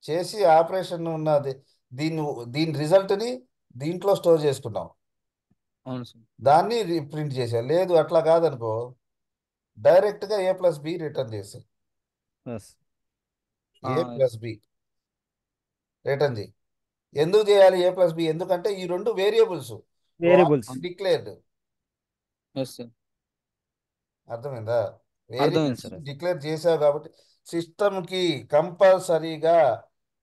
చేసి ఆపరేషన్ ఉన్నది, దీన్ని దీని రిజల్ట్ని దీంట్లో స్టోర్ చేసుకున్నావు, అవును సార్. దాన్ని ప్రింట్ చేసావు. లేదు అట్లా కాదనుకో, డైరెక్ట్గా ఏ ప్లస్ బి రిటర్న్ చేసావు. Yes. A plus b return చేయి. ఎందుకు చేయాలి ఏ ప్లస్ బి? ఎందుకంటే ఈ రెండు variables variables. Declared. Yes sir. అర్థమైందా? అర్థమైంది వేరియబుల్స్ సార్. డిక్లేర్ చేసావు కాబట్టి సిస్టమ్కి కంపల్సరీగా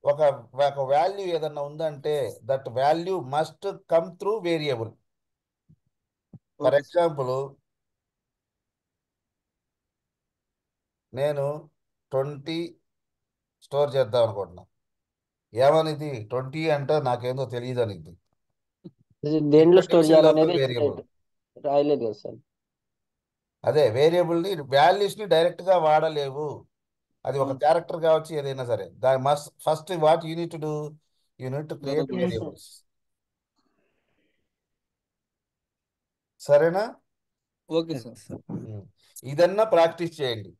ఒక ఒక వాల్యూ ఏదన్నా ఉందంటే that value must come through variable. For okay sir. Example, నేను 20 స్టోర్ చేద్దాం అనుకుంటున్నా. ఏమనిది 20 అంటే నాకేందో తెలియదు అనిది. ఇది దేంట్లో స్టోర్ ఇంప్లికేషన్ చేయాలనేది వేరియబుల్. రాయలేదు కదా సార్. అదే వేరియబుల్ని వాల్యూస్ని డైరెక్ట్గా వాడలేవు, అది ఒక అవును సార్. క్యారెక్టర్ కావచ్చు ఏదైనా సరే. దాని first what you need to do, you need to create Variables. Variables. సరేనా? Okay yes sir. సార్. ఇదన్నా ప్రాక్టీస్ చేయండి.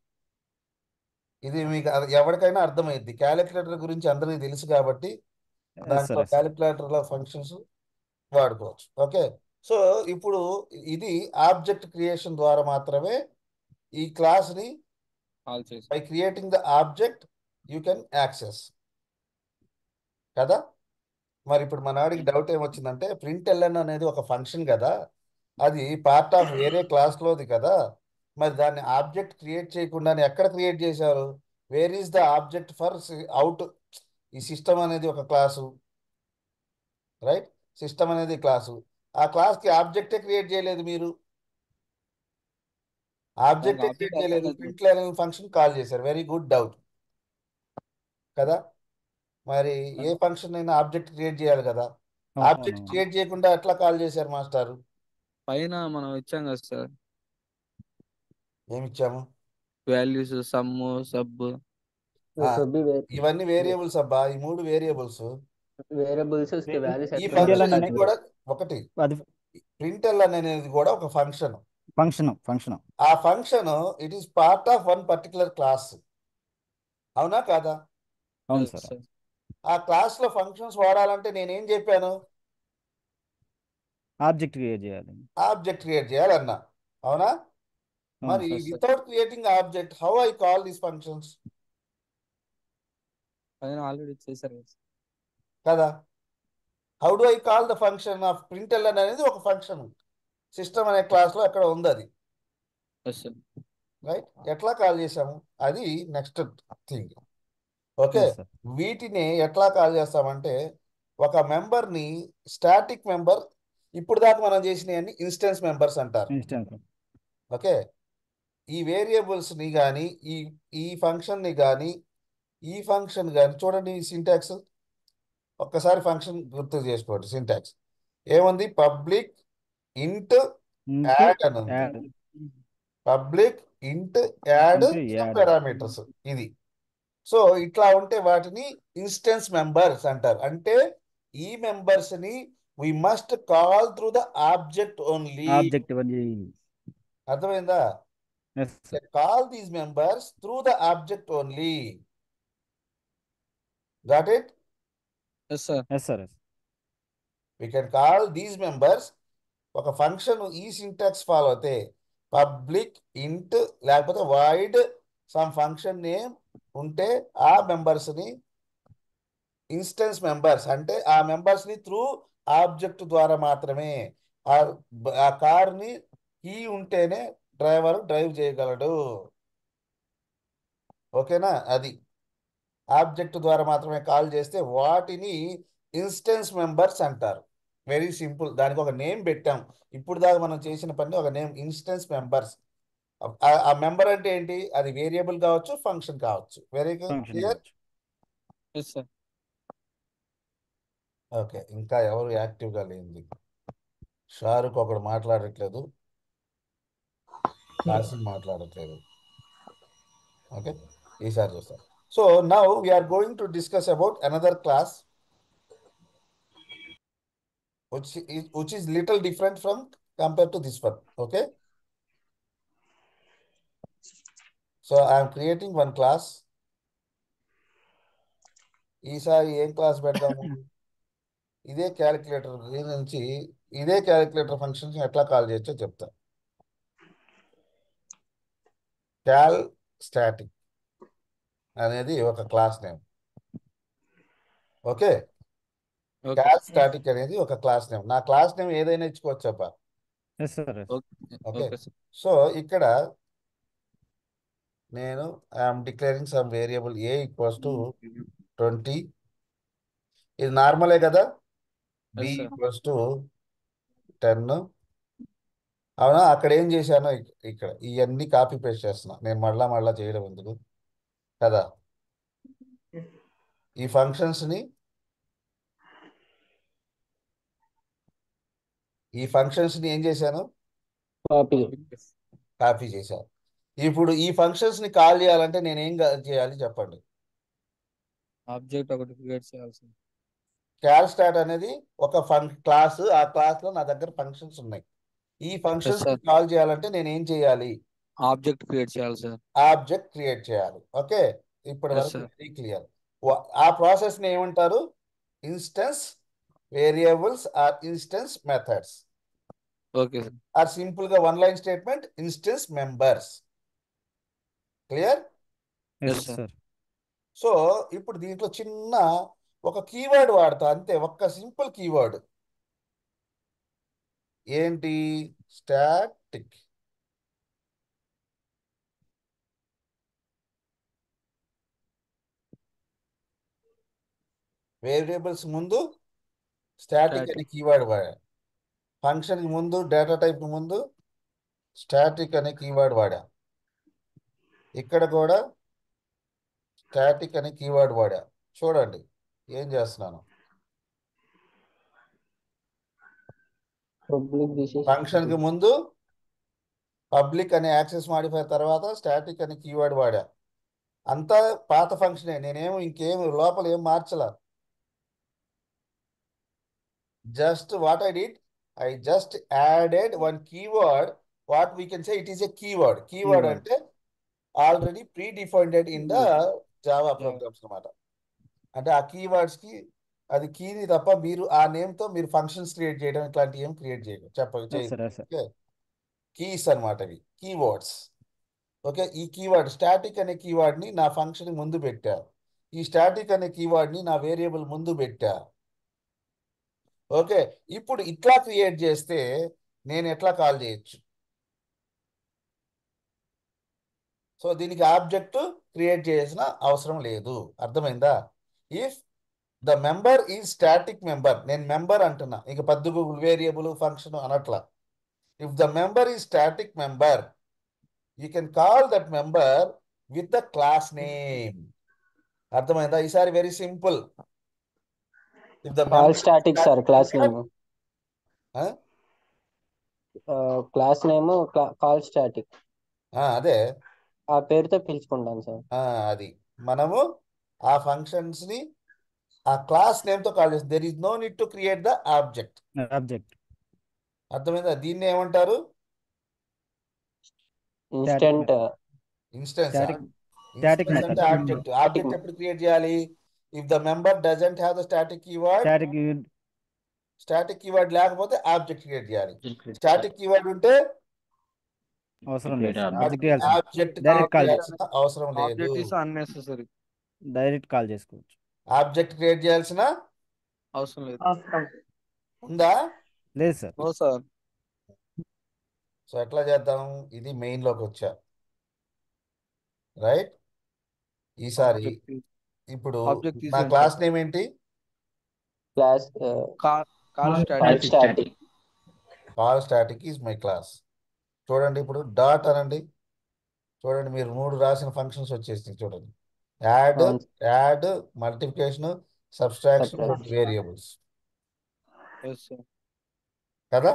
ఇది మీకు ఎవరికైనా అర్థమైద్ది. క్యాలిక్యులేటర్ గురించి అందరికీ తెలుసు కాబట్టి ఎస్ దాంట్లో సార్. ఎస్. క్యాలిక్యులేటర్లో ఫంక్షన్స్ వాడుకోవచ్చు. ఓకే. సో ఇప్పుడు ఇది ఆబ్జెక్ట్ క్రియేషన్ ద్వారా మాత్రమే ఈ క్లాస్ని కాల్ చేసి by creating the object you can access, కదా? మరి ఇప్పుడు మన వాడికి డౌట్ ఏమొచ్చిందంటే, ప్రింట్ ఎల్ఎన్ అనేది ఒక ఫంక్షన్ కదా, అది పార్ట్ ఆఫ్ వేరే క్లాస్లోది కదా, మరి దాన్ని ఆబ్జెక్ట్ క్రియేట్ చేయకుండానే ఎక్కడ క్రియేట్ చేశారు? Where is the object for out? ఈ సిస్టమ్ అనేది ఒక క్లాసు, రైట్? సిస్టమ్ అనేది క్లాసు, ఆ క్లాస్కి ఆబ్జెక్టే క్రియేట్ చేయలేదు మీరు, ఆబ్జెక్టే దానికి క్రియేట్ ఆబ్జెక్ట్ చేయలేదు, assign print L N function call చేశారు. వెరీ గుడ్ డౌట్ కదా. మరి ఏ ఫంక్షన్ అయినా ఆబ్జెక్ట్ క్రియేట్ చేయాలి కదా, ఆబ్జెక్ట్ అవును. క్రియేట్ చేయకుండా ఎట్లా కాల్ చేశారు మాస్టారు? పైన మనం ఇచ్చాం కదా సార్, ఏమిచ్చాము? Values sum sub. ఇవన్నీ వేరియబుల్స్ అబ్బా, ఈ మూడు వేరియబుల్స్. వేరియబుల్స్ వాల్యూస్ ఈ ఎట్లా ప్రింట్ ఫంక్షన్ ఎల్ఎన్ అన్ని అనేది కూడా ఒకటి. అది ప్రింట్ ఎల్ఎన్ అనేది కూడా ఒక ఫంక్షన్. ఫంక్షన్. ఆ function it is part of one particular class. అవునా కాదా? అవును Yes, సార్. sir. ఆ క్లాస్లో ఫంక్షన్స్ వాడాలంటే నేనేం చెప్పాను? ఆబ్జెక్ట్ క్రియేట్ చేయాలి. ఆబ్జెక్ట్ క్రియేట్ చేయాలన్నా, అవునా? అవును మరి sir. Without creating object how I call these functions? పైన ఆల్రెడీ చేశారు కదా. కదా, how do I call the function of println అనేది ఒక ఫంక్షన్ సిస్టమ్ అనే క్లాస్లో అక్కడ ఉంది అది, ఎస్ సార్. రైట్? ఎట్లా కాల్ చేసాము అది next thing. Okay, yes sir. వీటిని ఎట్లా కాల్ చేస్తామంటే ఒక మెంబర్ని స్టాటిక్ మెంబర్, ఇప్పుడు దాకా మనం చేసినవన్నీ ఇన్స్టెన్స్ మెంబర్స్ అంటారు. ఇన్స్టెంట్. ఓకే, ఈ వేరియబుల్స్ని కానీ ఈ ఈ ఫంక్షన్ని కానీ ఈ ఫంక్షన్ కానీ చూడండి, ఈ సింటాక్స్ ఒక్కసారి ఫంక్షన్ గుర్తు చేసుకోండి. సింటాక్స్ ఏముంది? పబ్లిక్ ఇంట్ యాడ్ అని ఉంది. Add. Public int add into add. Parameters ఇది. సో ఇట్లా ఉంటే వాటిని ఇన్స్టెన్స్ మెంబర్స్ అంటారు. అంటే ఈ మెంబర్స్ ని we must call through the object only. Object అర్థమైందా? Yes sir. Call these members through the object only. Got it? Yes sir. Yes sir. We can call these members. ఒక function ఈ syntax follow అయితే public int లేకపోతే void sum function name ఉంటే ఆ మెంబర్స్ని instance members అంటే ఆ మెంబర్స్ని త్రూ ఆబ్జెక్ట్ ద్వారా మాత్రమే. ఆ కార్ని కీ ఉంటేనే డ్రైవర్ డ్రైవ్ చేయగలడు. ఓకేనా? అది ఆబ్జెక్ట్ ద్వారా మాత్రమే కాల్ చేస్తే వాటిని ఇన్స్టెన్స్ మెంబర్స్ అంటారు. వెరీ సింపుల్, దానికి ఒక నేమ్ పెట్టాం. ఇప్పుడు దాకా మనం చేసిన పని ఒక నేమ్, ఇన్స్టెన్స్ మెంబర్స్. ఆ మెంబర్ అంటే ఏంటి? అది వేరియబుల్ కావచ్చు, ఫంక్షన్ కావచ్చు. Very clear? Yes sir. Okay, ఇంకా ఎవరు యాక్టివ్గా లేనిది? షారుఖ్ ఒకడు మాట్లాడట్లేదు, కాసిం మాట్లాడట్లేదు. ఓకే, ఈసారి చూస్తాం. So now we are going to discuss about another class which is little different from compared to this one. Okay, so I am creating one class. ఈసారి ఏం క్లాస్ పెడదాము? ఇదే క్యాలిక్యులేటర్ నుంచి ఇదే క్యాలిక్యులేటర్ ఫంక్షన్స్ ఎట్లా కాల్ చేయొచ్చో చెప్తా. క్యాల్ స్టాటిక్ అనేది ఒక class name. Okay, cal static అనేది ఒక క్లాస్ నేమ్. నా క్లాస్ నేమ్ ఏదైనా ఇచ్చుకోవచ్చబ్బా. Yes sir. ఓకే, సో ఇక్కడ నేను I'm declaring some variable a equals to 20. ఇది నార్మలే కదా. B equals to 10. అవునా? అక్కడ ఏం చేశాను, ఇక్కడ ఇవన్నీ కాపీ పేస్ట్ చేస్తున్నా. నేను మళ్ళా చేయడం ఎందుకు కదా. ఈ ఫంక్షన్స్ని ఏం చేశాను? కాపీ చేశాను. ఇప్పుడు ఈ ఫంక్షన్స్ని కాల్ చేయాలంటే నేను ఏం చేయాలి చెప్పండి? ఆబ్జెక్ట్ ఒకటి క్రియేట్ చేయాల్సి. క్యాల్ స్టాట్ అనేది ఒక క్లాస్. ఆ క్లాస్లో నా దగ్గర ఫంక్షన్స్ ఉన్నాయి. ఈ ఫంక్షన్స్ కాల్ చేయాలంటే నేను ఏం చేయాలి? ఆబ్జెక్ట్ క్రియేట్ చేయాలి సార్. ఆబ్జెక్ట్ క్రియేట్ చేయాలి. ఓకే, ఇప్పటి వరకు వెరీ క్లియర్. ఆ ప్రాసెస్ని ఏమంటారు? Instance variables or instance methods. Okay sir. Or simple గా one line statement, instance members. Clear? Yes sir. So ఇప్పుడు దీంట్లో చిన్న ఒక కీవర్డ్ వాడతా అంతే, ఒక్క సింపుల్ కీవర్డ్. ఏంటి? స్టాటిక్. వేరియబుల్స్ ముందు స్టాటిక్ అనే కీవర్డ్ వాడా. ఫంక్షన్ ముందు డేటా టైప్ ముందు స్టాటిక్ అనే కీవర్డ్ వాడా. ఇక్కడ కూడా స్టాటిక్ అనే కీవర్డ్ వాడా. చూడండి ఏం చేస్తున్నాను. ఫంక్షన్ కి ముందు పబ్లిక్ అనే యాక్సెస్ మాడిఫైర్ తర్వాత స్టాటిక్ అనే కీవర్డ్ వాడా. అంతా పాత ఫంక్షనే, నేనేమో ఇంకేం లోపల ఏం మార్చలా. Just what I did, I just added one keyword. What we can say, it is a keyword. Keyword అంటే already predefined in the Java programs అన్నమాట. అంటే ఆ కీవర్డ్స్కి అది కీని తప్ప మీరు ఆ నేమ్తో మీరు ఫంక్షన్స్ క్రియేట్ చేయడం ఇట్లాంటివి ఏం క్రియేట్ చేయడం సార్ కీస్ అనమాట ఇవి కీవర్డ్స్. ఓకే, ఈ కీవర్డ్ స్టాటిక్ అనే కీవర్డ్ని నా ఫంక్షన్ ముందు పెట్టా, ఈ స్టాటిక్ అనే కీవర్డ్ని నా వేరియబుల్ ముందు పెట్టా. ఓకే, ఇప్పుడు ఇట్లా క్రియేట్ చేస్తే నేను ఎట్లా కాల్ చేయొచ్చు? సో దీనికి ఆబ్జెక్ట్ క్రియేట్ చేయాల్సిన అవసరం లేదు. అర్థమైందా? If the member is static member, నేను మెంబర్ అంటున్నా, ఇక పద్దు వేరియబుల్ ఫంక్షన్ అనట్లా. If the member is static member, you can call that member with the class name. అర్థమైందా? ఈసారి very simple. If the call member static sir class name. Class name call static, అదే ఆ పేరుతో పిలుచుకుంటాం sir. అది మనము ఆ functions ని ఆ క్లాస్ నేమ్ తో కాల్ చేస్తాం. There is no need to create the object. అర్థమైందా? దీన్ని ఏమంటారు? Instant instance. Static instance method. అంటే ఆబ్జెక్ట్. ఆబ్జెక్ట్ ఎప్పుడు క్రియేట్ చేయాలి? If the member doesn't have the static keyword, static keyword లేకపోతే ఆబ్జెక్ట్ క్రియేట్ చేయాలి. స్టాటిక్ కీవర్డ్ ఉంటే అవసరం లేదు, ఆబ్జెక్ట్ డైరెక్ట్ కాల్ చేయాల్సిన అవసరం లేదు. Object is unnecessary, direct call చేసుకోవచ్చు. ఆబ్జెక్ట్ క్రియేట్ చేయాల్సిన అవసరం లేదు. ఉందా? లేదు సార్. No sir. సో ఎట్లా చేద్దాం? ఇది మెయిన్ లోకి వచ్చా, రైట్? ఈసారి ఇప్పుడు నా క్లాస్ నేమ్ ఏంటి? Class call static. Call static is my class. చూడండి, ఇప్పుడు డాట్ అనండి. చూడండి, మీరు 3 రాసిన ఫంక్షన్స్ వచ్చేసి చూడండి. యాడ్, మల్టిప్లికేషన్, సబ్స్ట్రాక్షన్, వేరియబుల్స్ కదా.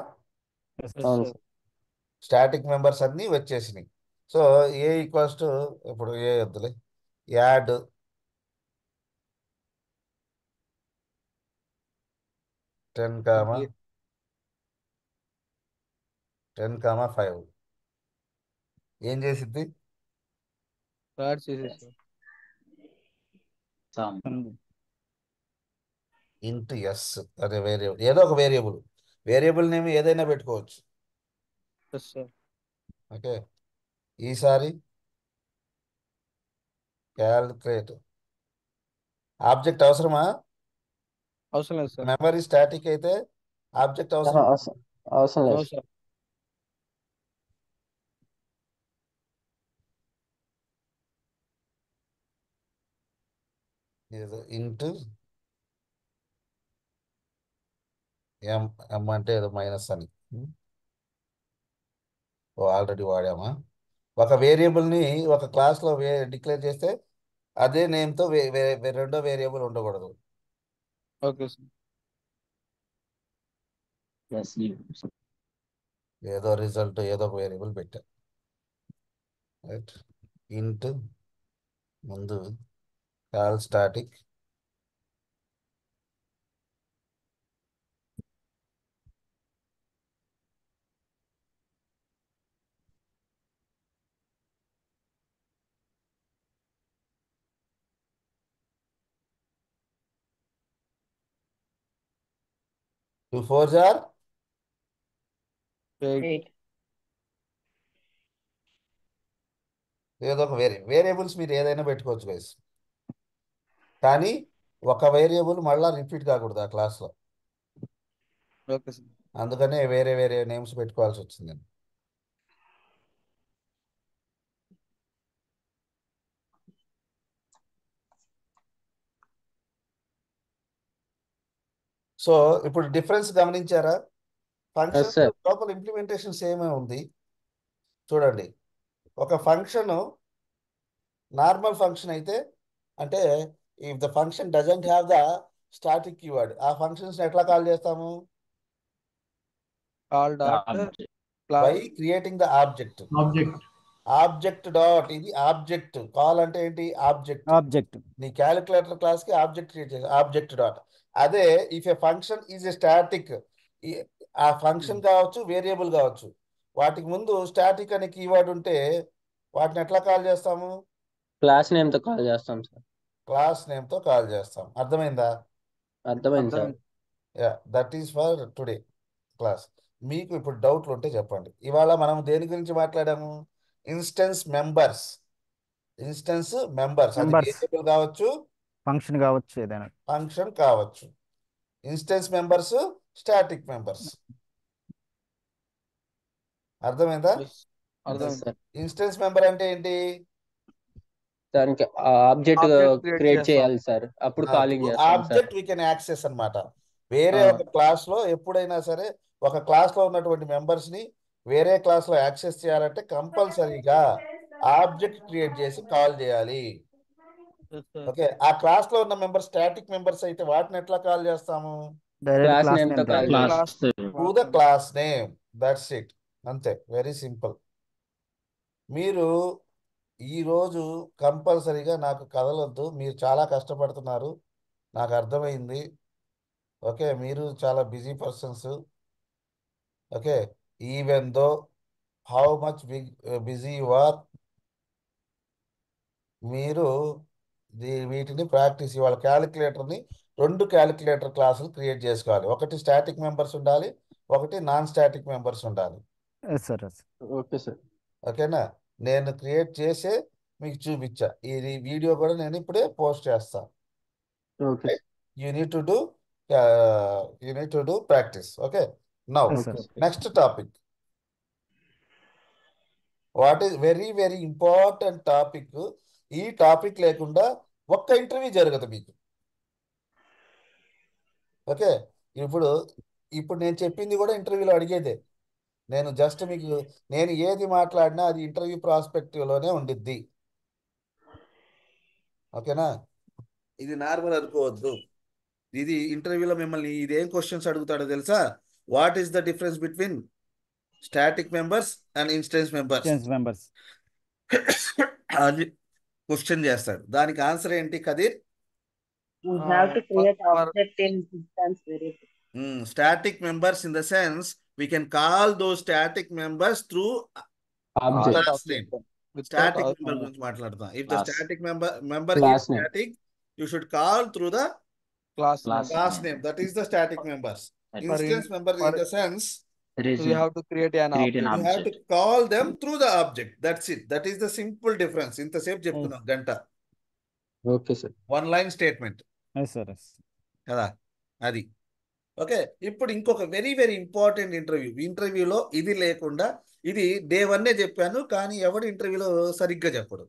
స్టాటిక్ మెంబర్స్ అన్నీ వచ్చేసినాయి. సో ఏ ఈక్వల్స్ టు, ఇప్పుడు ఏ వద్దులే, యాడ్ 10,5 ఏం చేసిద్ది? ఇంటూ ఎస్ అనే వేరియబుల్, ఏదో ఒక వేరియబుల్ నేమ్ ఏదైనా పెట్టుకోవచ్చు. ఓకే, ఈసారి క్యాలిక్యులేట్. ఆబ్జెక్ట్ అవసరమా? అవసరం లేదు సార్. మెమరీ స్టాటిక్ అయితే ఆబ్జెక్ట్ అవసరం లేదు సార్. ఇంటూ ఎం అంటే ఏదో మైనస్ అని. ఆల్రెడీ వాడామా? ఒక వేరియబుల్ని ఒక క్లాస్లో డిక్లేర్ చేస్తే అదే నేమ్తో రెండో వేరియబుల్ ఉండకూడదు. Okay sir. ఏదో రిజల్ట్ ఏదో ఒక వేరియబుల్ పెట్టా, రైట్? ఇంట్ ముందు call static two 4s are 8. ఏదో ఒక వేరియబుల్స్ మీరు ఏదైనా పెట్టుకోవచ్చు గైస్, కానీ ఒక వేరియబుల్ మళ్ళీ రిపీట్ కాకూడదు ఆ క్లాస్లో. Okay sir. అందుకనే వేరే వేరే నేమ్స్ పెట్టుకోవాల్సి వచ్చింది. సో ఇప్పుడు డిఫరెన్స్ గమనించారా? ఫంక్షన్ లోపల ఇంప్లిమెంటేషన్ సేమే ఉంది. చూడండి, ఒక ఫంక్షన్ నార్మల్ ఫంక్షన్ అయితే, అంటే if the function doesn't have the static keyword, ఆ ఫంక్షన్స్ ఎట్లా కాల్ చేస్తాము? By creating the object dot. ఇది ఆబ్జెక్ట్. కాల్ అంటే ఏంటి? ఆబ్జెక్ట్. నీ క్యాలిక్యులేటర్ క్లాస్ కి ఆబ్జెక్ట్ క్రియేట్ చేసి ఆబ్జెక్ట్ డాట్. అదే if A function is a static, ఆ ఫంక్షన్ కావచ్చు వేరియబుల్ కావచ్చు, వాటికి ముందు స్టాటిక్ అనే కీవర్డ్ ఉంటే వాటిని ఎట్లా కాల్ చేస్తాము? క్లాస్ నేమ్ తో కాల్ చేస్తాం సార్. క్లాస్ నేమ్తో కాల్ చేస్తాం. అర్థమైందా? అర్థమైంది సార్. అర్థమైంది. Yeah, that is for today class. మీకు ఇప్పుడు డౌట్లు ఉంటే చెప్పండి. ఇవాళ మనం దేని గురించి మాట్లాడాము? Instance members. ఇన్స్టెన్స్ మెంబర్స్, అది మెంబర్స్ వేరియబుల్ కావచ్చు, ఫంక్షన్ కావచ్చు, ఏదైనా. ఫంక్షన్ కావచ్చు. Instance members, static members. అర్థమైందా? Yes, Yes, అర్థమైంది. సార్. ఇన్స్టెన్స్ మెంబర్ అంటే ఏంటి? దానికి ఆబ్జెక్ట్ ఆబ్జెక్ట్ క్రియేట్ క్రియేట్ చేస్తాం. చేయాలి సార్, అప్పుడు కాలింగ్ చేస్తాం sir. Object we can access అన్నమాట. వేరే ఆ. ఒక క్లాస్ లో ఎప్పుడైనా సరే ఒక క్లాస్ లో ఉన్నటువంటి మెంబర్స్ ని వేరే క్లాస్ లో యాక్సెస్ చేయాలంటే కంపల్సరీగా ఆబ్జెక్ట్ క్రియేట్ చేసి కాల్ చేయాలి. Yes, sir. ఓకే, ఆ క్లాస్ లో ఉన్న మెంబర్స్ స్టాటిక్ మెంబర్స్ అయితే వాటిని ఎట్లా కాల్ చేస్తాము? డైరెక్ట్ క్లాస్ క్లాస్ నేమ్ తో నేమ్ కాల్ తో. Class to the class name, that's it. అంతే, వెరీ సింపుల్. మీరు ఈరోజు కంపల్సరీగా నాకు కదలొద్దు, మీరు చాలా కష్టపడుతున్నారు, నాకు అర్థమైంది. ఓకే, మీరు చాలా busy persons. Okay, even though how much busy you are, మీరు వీటిని ప్రాక్టీస్, ఇవాళ క్యాలిక్యులేటర్ని 2 క్యాలిక్యులేటర్ క్లాసులు క్రియేట్ చేసుకోవాలి. ఒకటి స్టాటిక్ మెంబర్స్ ఉండాలి, ఒకటి నాన్ స్టాటిక్ మెంబర్స్ ఉండాలి. Yes sir, yes. Okay sir. ఓకేనా? నేను క్రియేట్ చేసే మీకు చూపించా. ఇది వీడియో కూడా నేను ఇప్పుడే పోస్ట్ చేస్తాను. Okay you need to do practice. Okay, now yes sir. Next topic. What is very very important topic. ఈ టాపిక్ లేకుండా ఒక్క ఇంటర్వ్యూ జరగదు మీకు. ఓకే, ఇప్పుడు ఇప్పుడు నేను చెప్పింది కూడా ఇంటర్వ్యూలో అడిగేదే. నేను జస్ట్ మీకు, నేను ఏది మాట్లాడినా అది ఇంటర్వ్యూ ప్రాస్పెక్టివ్లోనే ఉండిద్ది. ఓకేనా? ఇది నార్మల్ అనుకోవద్దు. ఇది ఇంటర్వ్యూలో మిమ్మల్ని ఇదేం క్వశ్చన్స్ అడుగుతాడో తెలుసా? What is the difference between static members and instance members members అది క్వశ్చన్ చేస్తాడు. దానికి ఆన్సర్ ఏంటి Kadir? We have to create for object in instance variable. Static members in the sense we can call those static members through object class name. without Static member గురించి మాట్లాడుతాం. If the Class. static member is Class name. static, you should call through the class class name. That is the static members. Instance member in the sense we have to create an object. you have to call them through the object. That's it. That is the simple difference. ఇంతసేపు చెప్తున్నాం గంట. Okay sir. One line statement yes sir, yes. కదా అది. Okay, ఇప్పుడు ఇంకొక very very important ఇంటర్వ్యూలో ఇది లేకుండా, ఇది డే 1 చెప్పాను కానీ ఎవడు ఇంటర్వ్యూలో సరిగ్గా చెప్పడు.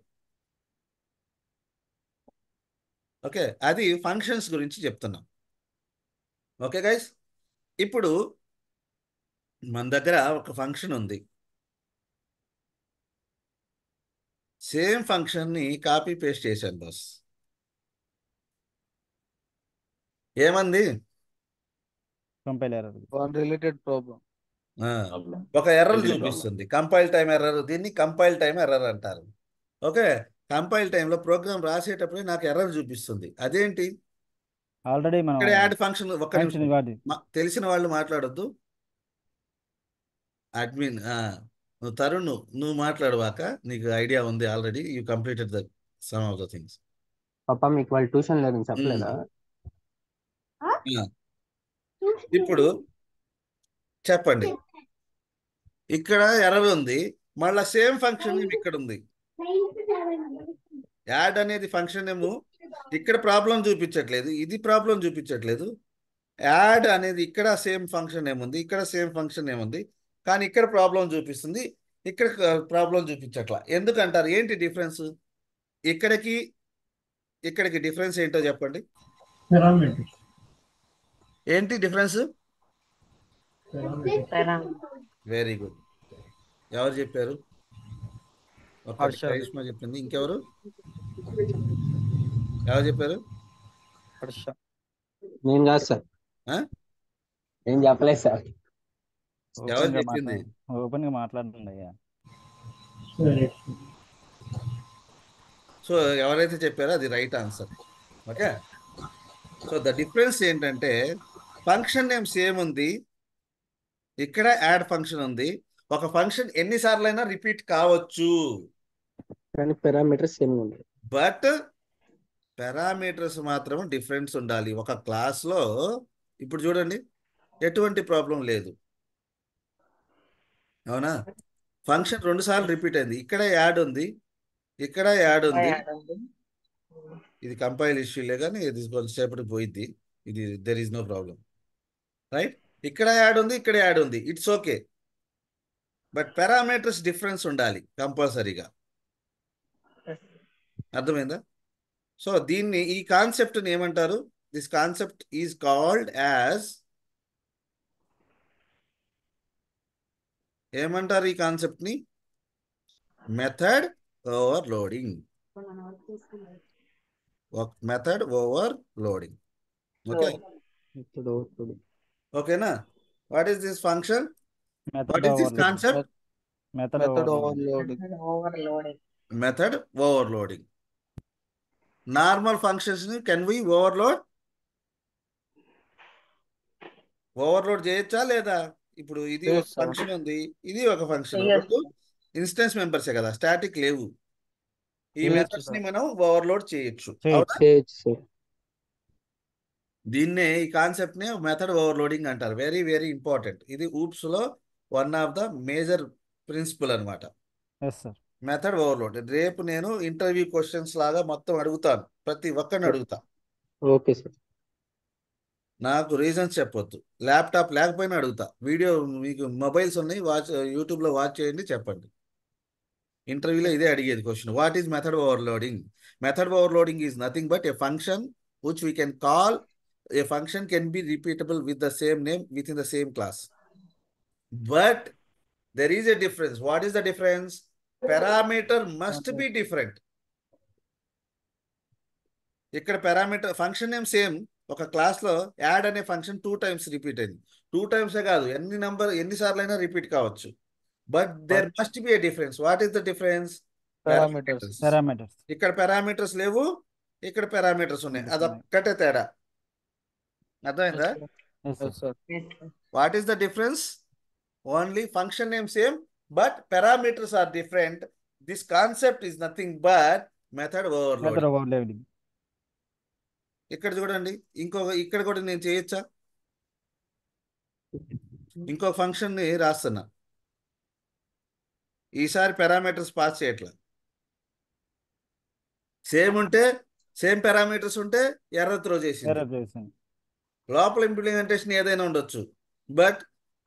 ఓకే, అది ఫంక్షన్స్ గురించి చెప్తున్నాం. ఓకే గైస్, ఇప్పుడు మన దగ్గర ఒక ఫంక్షన్ ఉంది. సేమ్ ఫంక్షన్ని కాపీ పేస్ట్ చేశాను బాస్. ఏమంది? Compile error. One related problem. ఒక ఎర్రర్ చూపిస్తుంది, కంపైల్ టైం ఎర్రర్. దీన్ని కంపైల్ టైం ఎర్రర్ అంటారు. ఓకే, కంపైల్ టైంలో ప్రోగ్రామ్ రాసేటప్పుడే నాకు ఎర్రర్ చూపిస్తుంది. అదేంటి? ఆల్రెడీ మనం ఇక్కడ యాడ్ ఫంక్షన్. ఒక్క ఫంక్షన్ నిమిషం, కాదు. తెలిసిన వాళ్ళు మాట్లాడొద్దు. అడ్మిన్ నువ్వు తరుణ్, నువ్వు మాట్లాడవాక, నీకు ఐడియా ఉంది already. You completed the sum of the things. పాప మీకు వాళ్ళు ట్యూషన్ లేదని చెప్పలేదా? ఇప్పుడు చెప్పండి, ఇక్కడ ఎర్రర్ ఉంది, మళ్ళా సేమ్ ఫంక్షన్ ఇక్కడ ఉంది. యాడ్ అనేది ఫంక్షన్ ఏమో ఇక్కడ ప్రాబ్లం చూపించట్లేదు, ఇది ప్రాబ్లం చూపించట్లేదు. యాడ్ అనేది ఇక్కడ సేమ్ ఫంక్షన్ ఏముంది, ఇక్కడ సేమ్ ఫంక్షన్ ఏముంది, కానీ ఇక్కడ ప్రాబ్లం చూపిస్తుంది, ఇక్కడ ప్రాబ్లం చూపించట్లా. ఎందుకంటారు? ఏంటి డిఫరెన్స్? ఇక్కడికి ఇక్కడికి డిఫరెన్స్ ఏంటో చెప్పండి. ఏంటి డిఫరెన్స్? Very good. ఎవరు చెప్పారు? ఒకటి హర్ష. కరిష్మా చెప్పింది. ఇంకెవరు? ఎవరు చెప్పారు? హర్ష. నేను కాదు సార్, ఆ? నేను చెప్పలేదు సార్. ఎవరు చెప్పింది? ఓపెన్ గా మాట్లాడండి అయ్యా. సో ఎవరైతే చెప్పారో అది right answer. Okay, so the difference ఏంటంటే ఫంక్షన్ నేమ్ సేమ్ ఉంది, ఇక్కడ యాడ్ ఫంక్షన్ ఉంది. ఒక ఫంక్షన్ ఎన్నిసార్లు అయినా రిపీట్ కావచ్చు, కానీ పారామీటర్స్ సేమ్ ఉంది. బట్ పారామీటర్స్ మాత్రం డిఫరెన్స్ ఉండాలి ఒక క్లాస్లో. ఇప్పుడు చూడండి, ఎటువంటి ప్రాబ్లం లేదు, అవునా? ఫంక్షన్ 2 సార్లు రిపీట్ అయింది, ఇక్కడ యాడ్ ఉంది, ఇక్కడ యాడ్ ఉంది. ఇది కంపైల్ ఇష్యూలే కానీ ఇది కొంతసేపటికి పోయిద్ది, ఇది there is no problem, right? ఇక్కడ యాడ్ ఉంది, ఇక్కడ యాడ్ ఉంది, it's okay. But parameters difference ఉండాలి కంపల్సరీగా. అర్థమైందా? సో దీన్ని, ఈ కాన్సెప్ట్ని ఏమంటారు? This concept is called as, ఏమంటారు ఈ కాన్సెప్ట్ని? Method overloading. Method overloading. Okay, ఓకేనా? What is this function? What is this concept? Method method overloading. Overloading. Method overloading. Normal functions ని కెన్ వి ఓవర్లోడ్? ఓవర్లోడ్ చేయొచ్చా లేదా? ఇప్పుడు ఇది ఒక చేయొచ్చు. ఫంక్షన్ ఉంది, ఇది ఒక ఫంక్షన్, చేయొచ్చు. రెండు ఇన్స్టెన్స్ మెంబర్సే కదా, స్టాటిక్ లేవు. ఈ చేయొచ్చు మెథడ్స్ ని సార్. మనం ఓవర్లోడ్ చేయొచ్చు, చేయొచ్చు. అవునా? చేయొచ్చు సార్. దీన్నే, ఈ కాన్సెప్ట్ ని మెథడ్ ఓవర్లోడింగ్ అంటారు. Very very important. ఇది ఊప్స్ లో one of the major principle అన్నమాట, ఎస్ సార్. Method overload. రేపు నేను ఇంటర్వ్యూ క్వశ్చన్స్ లాగా మొత్తం అడుగుతాను, ప్రతి ఒక్కరిని అడుగుతా. Okay sir. నాకు రీజన్స్ చెప్పొద్దు, ల్యాప్టాప్ లేకపోయినా అడుగుతా. వీడియో, మీకు మొబైల్స్ ఉన్నాయి, యూట్యూబ్లో వాచ్ చేయండి, చెప్పండి. ఇంటర్వ్యూలో ఇదే అడిగేది question. What is method overloading? Method overloading is nothing but A function which we can call, a function can be repeatable with the same name within the same class. But there is a difference. What is the difference? Parameter must be different. ఇక్కడ parameter function name same. ఒక క్లాస్లో add అనే function 2 times repeat అయింది. 2 times కాదు, ఎన్నిసార్లు అయినా repeat కావచ్చు. But there must be a difference. What is the difference? Parameters. Parameters. ఇక్కడ పారామీటర్స్ లేవు, ఇక్కడ పారామీటర్స్ ఉన్నాయి, అదొక్కటే తేడా. అర్థమైందా? Yes yes sir. Sir. What is the difference? Only function name same but parameters are different. This concept is nothing but method overloading. Method overloading. ఇక్కడ చూడండి, ఇక్కడ కూడా నేను చేయొచ్చా? ఇంకో ఫంక్షన్ ని రాస్తున్నా, ఈసారి పారామీటర్స్ పాస్ చేయట్లా. సేమ్ ఉంటే, సేమ్ పారామీటర్స్ ఉంటే ఎర్రర్ త్రో చేసింది. ఎర్రర్ చేసింది. లోపల ఇంప్లిమెంటేషన్ ఏదైనా ఉండొచ్చు, బట్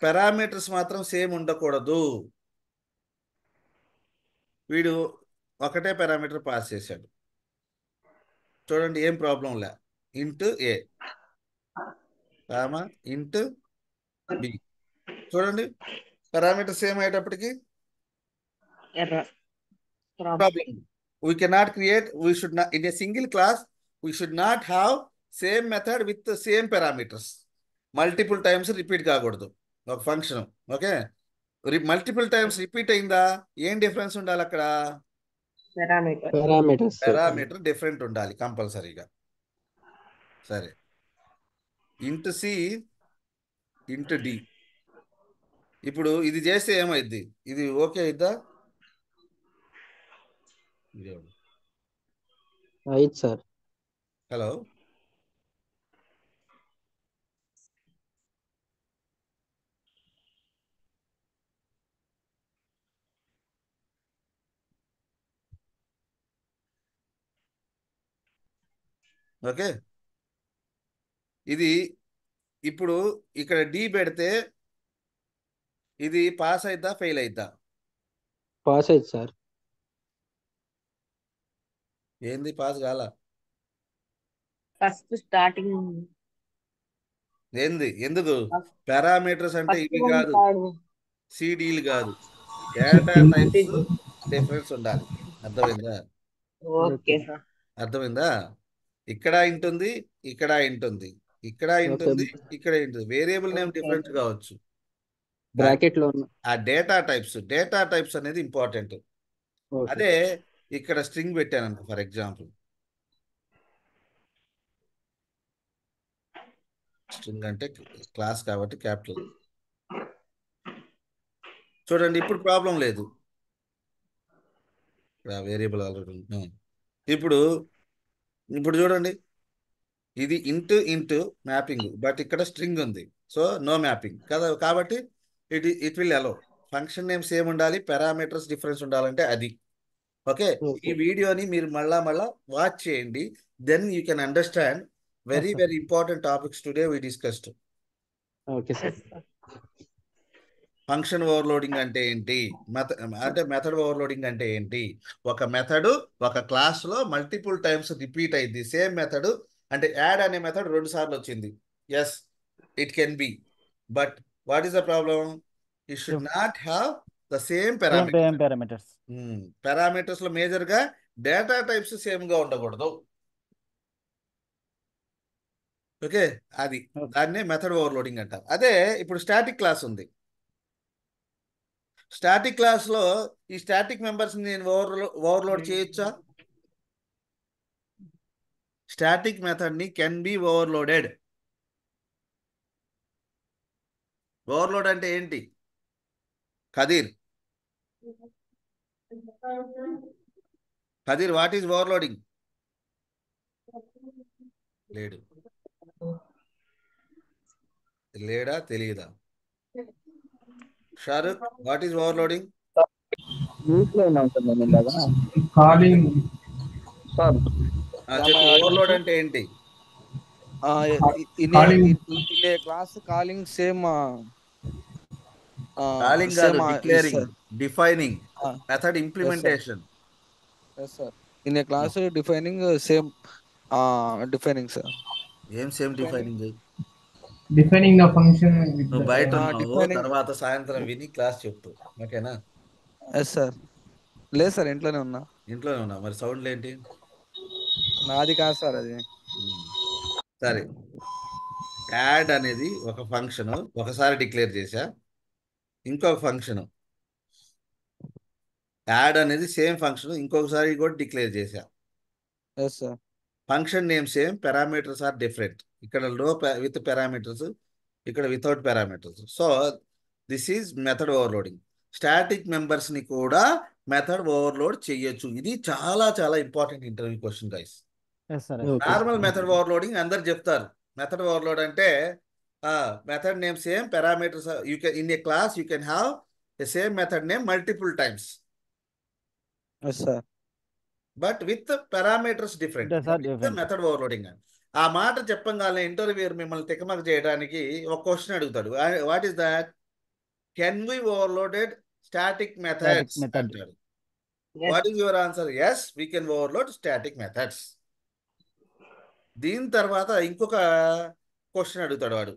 పారామీటర్స్ మాత్రం సేమ్ ఉండకూడదు. వీడు ఒకటే పారామీటర్ పాస్ చేశాడు, చూడండి ఏం ప్రాబ్లం లే. ఇంటూ ఏ కామా ఇంటూ బి, చూడండి పారామీటర్ సేమ్ అయ్యేటప్పటికి problem. We cannot create, we should not, in a single class, we should not have same method with the same parameters. Multiple times repeat కాకూడదు ఒక function. Okay, multiple times repeat అయిందా, ఏం difference ఉండాలి అక్కడ? Parameters. Parameter different ఉండాలి కంపల్సరీగా. సరే, into C into D. ఇప్పుడు ఇది చేస్తే ఏమైద్ది? ఇది ఓకే అయిద్దా? అయితే సార్. Hello, okay. ఇది ఇప్పుడు ఇక్కడ డి పెడితే ఇది పాస్ అయిద్దా ఫెయిల్ అయిద్దా? పాస్ అయితే సార్. ఏంది పాస్ కాల? ఫస్ట్ స్టార్టింగ్ ఏంది? ఎందుకు? పారామీటర్స్ అంటే ఇవి కాదు, సిడీలు కాదు, డేటా టైప్స్ డిఫరెన్స్ ఉండాలి. అర్థమైందా? Okay sir. అర్థమైందా? ఇక్కడ ఇంటుంది, ఇక్కడ ఇంటుంది, ఇక్కడ ఇంటుంది, ఇక్కడ ఇంటుంది. వేరియబుల్ నేమ్ డిఫరెంట్ కావచ్చు, బ్రాకెట్ లో ఉన్న. ఆ డేటా టైప్స్ అనేది ఇంపార్టెంట్. ఓకే. అదే ఇక్కడ స్ట్రింగ్ పెట్టాను అనుకో, ఫర్ ఎగ్జాంపుల్ స్ట్రింగ్ అంటే క్లాస్ కాబట్టి క్యాపిటల్. చూడండి ఇప్పుడు ప్రాబ్లం లేదు, వేరియబుల్ ఆల్రెడీ. ఇప్పుడు ఇప్పుడు చూడండి, ఇది ఇంటూ ఇంటూ మ్యాపింగ్, బట్ ఇక్కడ స్ట్రింగ్ ఉంది, సో నో మ్యాపింగ్ కదా. కాబట్టి it will allow. Function name same ఉండాలి, పారామీటర్స్ డిఫరెన్స్ ఉండాలంటే అది. ఓకే, ఈ వీడియోని మీరు మళ్ళా వాచ్ చేయండి, then you can understand very very important topics today we discussed. Okay sir. Function overloading అంటే ఏంటి, మెథడ్ ఓవర్లోడింగ్ అంటే ఏంటి. ఒక మెథడ్ ఒక క్లాస్లో మల్టిపుల్ టైమ్స్ రిపీట్ అయింది, సేమ్ మెథడ్. అంటే యాడ్ అనే మెథడ్ 2 సార్లు వచ్చింది, yes it can be, but what is the problem, it should not have the same parameters. Parameters లో మేజర్గా డేటా టైప్స్ సేమ్గా ఉండకూడదు. ఓకే, అది దాన్నే మెథడ్ ఓవర్లోడింగ్ అంటారు. అదే ఇప్పుడు స్టాటిక్ క్లాస్ ఉంది. స్టాటిక్ క్లాస్లో ఈ స్టాటిక్ మెంబర్స్ని నేను ఓవర్లోడ్ చేయొచ్చా? స్టాటిక్ మెథడ్ని కెన్ బి ఓవర్లోడెడ్. ఓవర్లోడ్ అంటే ఏంటి Kadir? Kadir, what is overloading? లేడా తెలియదా? Shahrukh, what is overloading? చెప్పు, ఓవర్లోడ్ అంటే ఏంటి? in a class calling same calling కాదు, declaring, defining, method yes sir, implementation. yes sir, in a class defining same defining sir. ఏం same defining? Defining the function with నువ్వు the బయట ఉన్నావు, defining తర్వాత సాయంత్రం విని క్లాస్ చెప్పు, ఓకేనా? yes sir. లేదు సార్, ఇంట్లోనే ఉన్నా. ఇంట్లోనే ఉన్నావు, మరి సౌండ్లు ఏంటి? నాది కాదు సార్ అది. సరే, యాడ్ అనేది ఒక ఫంక్షన్, ఒకసారి డిక్లేర్ చేశా. ఇంకొక ఫంక్షన్ యాడ్ అనేది సేమ్ ఫంక్షన్, ఇంకొకసారి కూడా డిక్లేర్ చేశా. yes sir, function name same, parameters are different. ఇక్కడ విత్ పారామీటర్స్, ఇక్కడ without parameters. So this is method overloading. Static మెంబర్స్ని కూడా మెథడ్ ఓవర్లోడ్ చేయొచ్చు. ఇది చాలా చాలా important interview question guys. Normal method overloading అందరు చెప్తారు. మెథడ్ ఓవర్లోడ్ అంటే method name same, parameters you can in a class you can have a same method name multiple times, yes sir, but with parameters different. Method overloading అని ఆ మాట చెప్పగానే interviewer మిమ్మల్ని తికమక చేయడానికి ఒక క్వశ్చన్ అడుగుతాడు. What is that? Can we overloaded static methods అంటాడు. What is your answer? Yes, we can overload static methods. దీని తర్వాత ఇంకొక క్వశ్చన్ అడుగుతాడు వాడు,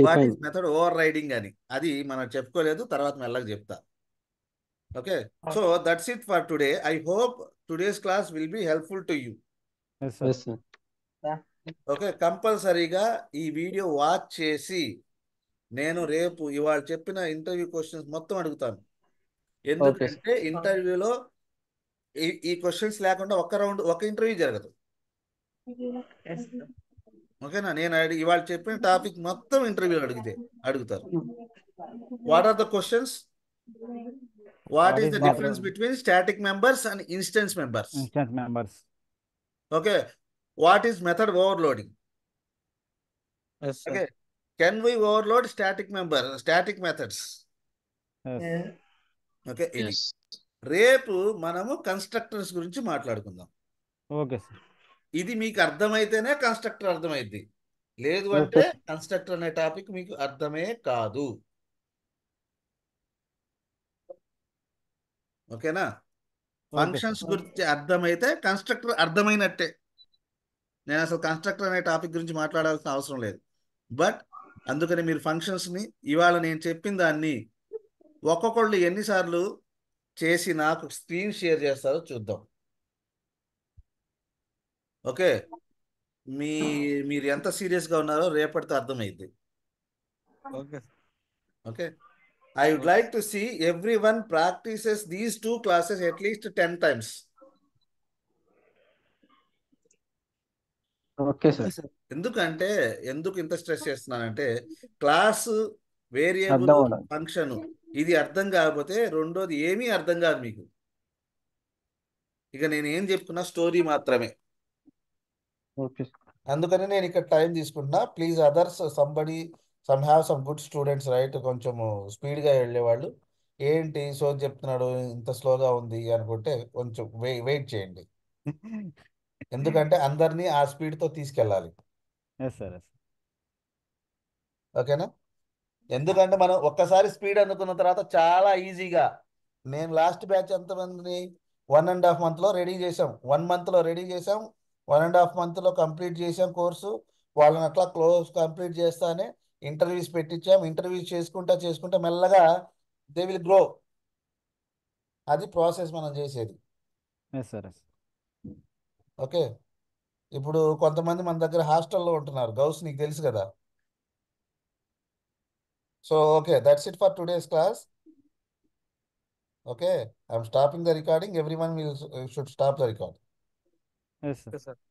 what is method overriding అని. అది మనం చెప్పుకోలేదు, తర్వాత మెల్లగా చెప్తా. Okay, so that's it for today. I hope today's class will be helpful to you. Okay, కంపల్సరీగా ఈ వీడియో వాచ్ చేసి నేను రేపు ఇవాళ చెప్పిన ఇంటర్వ్యూ క్వశ్చన్స్ మొత్తం అడుగుతాను. ఎందుకంటే ఇంటర్వ్యూలో ఈ క్వశ్చన్స్ లేకుండా ఒక ఇంటర్వ్యూ జరగదు. ఓకేనా? నేను ఇవాళ చెప్పిన టాపిక్ మొత్తం ఇంటర్వ్యూలో అడుగుతారు. What are the questions? What is the difference between static members and instance members? Okay, what is method overloading? yes sir, Okay, can we overload static methods? Okay, ఇది రేపు మనము కన్స్ట్రక్టర్స్ గురించి మాట్లాడుకుందాం. Okay sir. ఇది మీకు అర్థమైతేనే constructor అర్థమైద్ది, లేదు అంటే constructor అనే టాపిక్ మీకు అర్థమే కాదు. ఓకేనా? ఫంక్షన్స్ గురించి అర్థమైతే కన్స్ట్రక్టర్ అర్థమైనట్టే. నేను అసలు కన్స్ట్రక్టర్ అనే టాపిక్ గురించి మాట్లాడాల్సిన అవసరం లేదు. బట్ అందుకని మీరు ఫంక్షన్స్ని ఇవాళ నేను చెప్పిన దాన్ని ఒక్కొక్కళ్ళు ఎన్నిసార్లు చేసి నాకు స్క్రీన్ షేర్ చేస్తారో చూద్దాం. ఓకే, మీరు ఎంత సీరియస్గా ఉన్నారో రేపటితో అర్థమైంది. Okay, I would like to see everyone practices these 2 classes at least 10 times. Okay sir. ఎందుకు ఇంత స్ట్రెస్ చేస్తున్నానంటే క్లాసు, వేరియబుల్, ఫంక్షన్ ఇది అర్థం కాకపోతే రెండోది ఏమీ అర్థం కాదు మీకు. ఇక నేను ఏం చెప్పుకున్నా స్టోరీ మాత్రమే. ఓకే. అందుకని నేను ఇక్కడ టైం తీసుకుంటున్నా. Please others some have some good students right, కొంచెము స్పీడ్గా వెళ్ళేవాళ్ళు. ఏంటి సో చెప్తున్నాడు ఇంత స్లోగా ఉంది అనుకుంటే కొంచెం వెయిట్ చేయండి, ఎందుకంటే అందరినీ ఆ స్పీడ్తో తీసుకెళ్ళాలి. Yes sir, yes. ఓకేనా? ఎందుకంటే మనం ఒక్కసారి స్పీడ్ అందుకున్న తర్వాత చాలా ఈజీగా, నేను లాస్ట్ బ్యాచ్ ఎంతమందిని 1.5 monthలో రెడీ చేసాం, 1 monthలో రెడీ చేసాం, 1.5 monthలో కంప్లీట్ చేసాం కోర్సు. వాళ్ళని అట్లా కంప్లీట్ చేస్తానే ఇంటర్వ్యూస్ పెట్టించాం. ఇంటర్వ్యూస్ చేసుకుంటా మెల్లగా దే విల్ గ్రో. అది ప్రాసెస్ మనం చేసేది. Yes sir, yes. ఓకే, ఇప్పుడు కొంతమంది మన దగ్గర హాస్టల్లో ఉంటున్నారు, గౌస్ నీకు తెలుసు కదా. So okay, that's it for today's class. Okay, I'm stopping the recording. Everyone should stop the recording. Yes sir. Okay sir.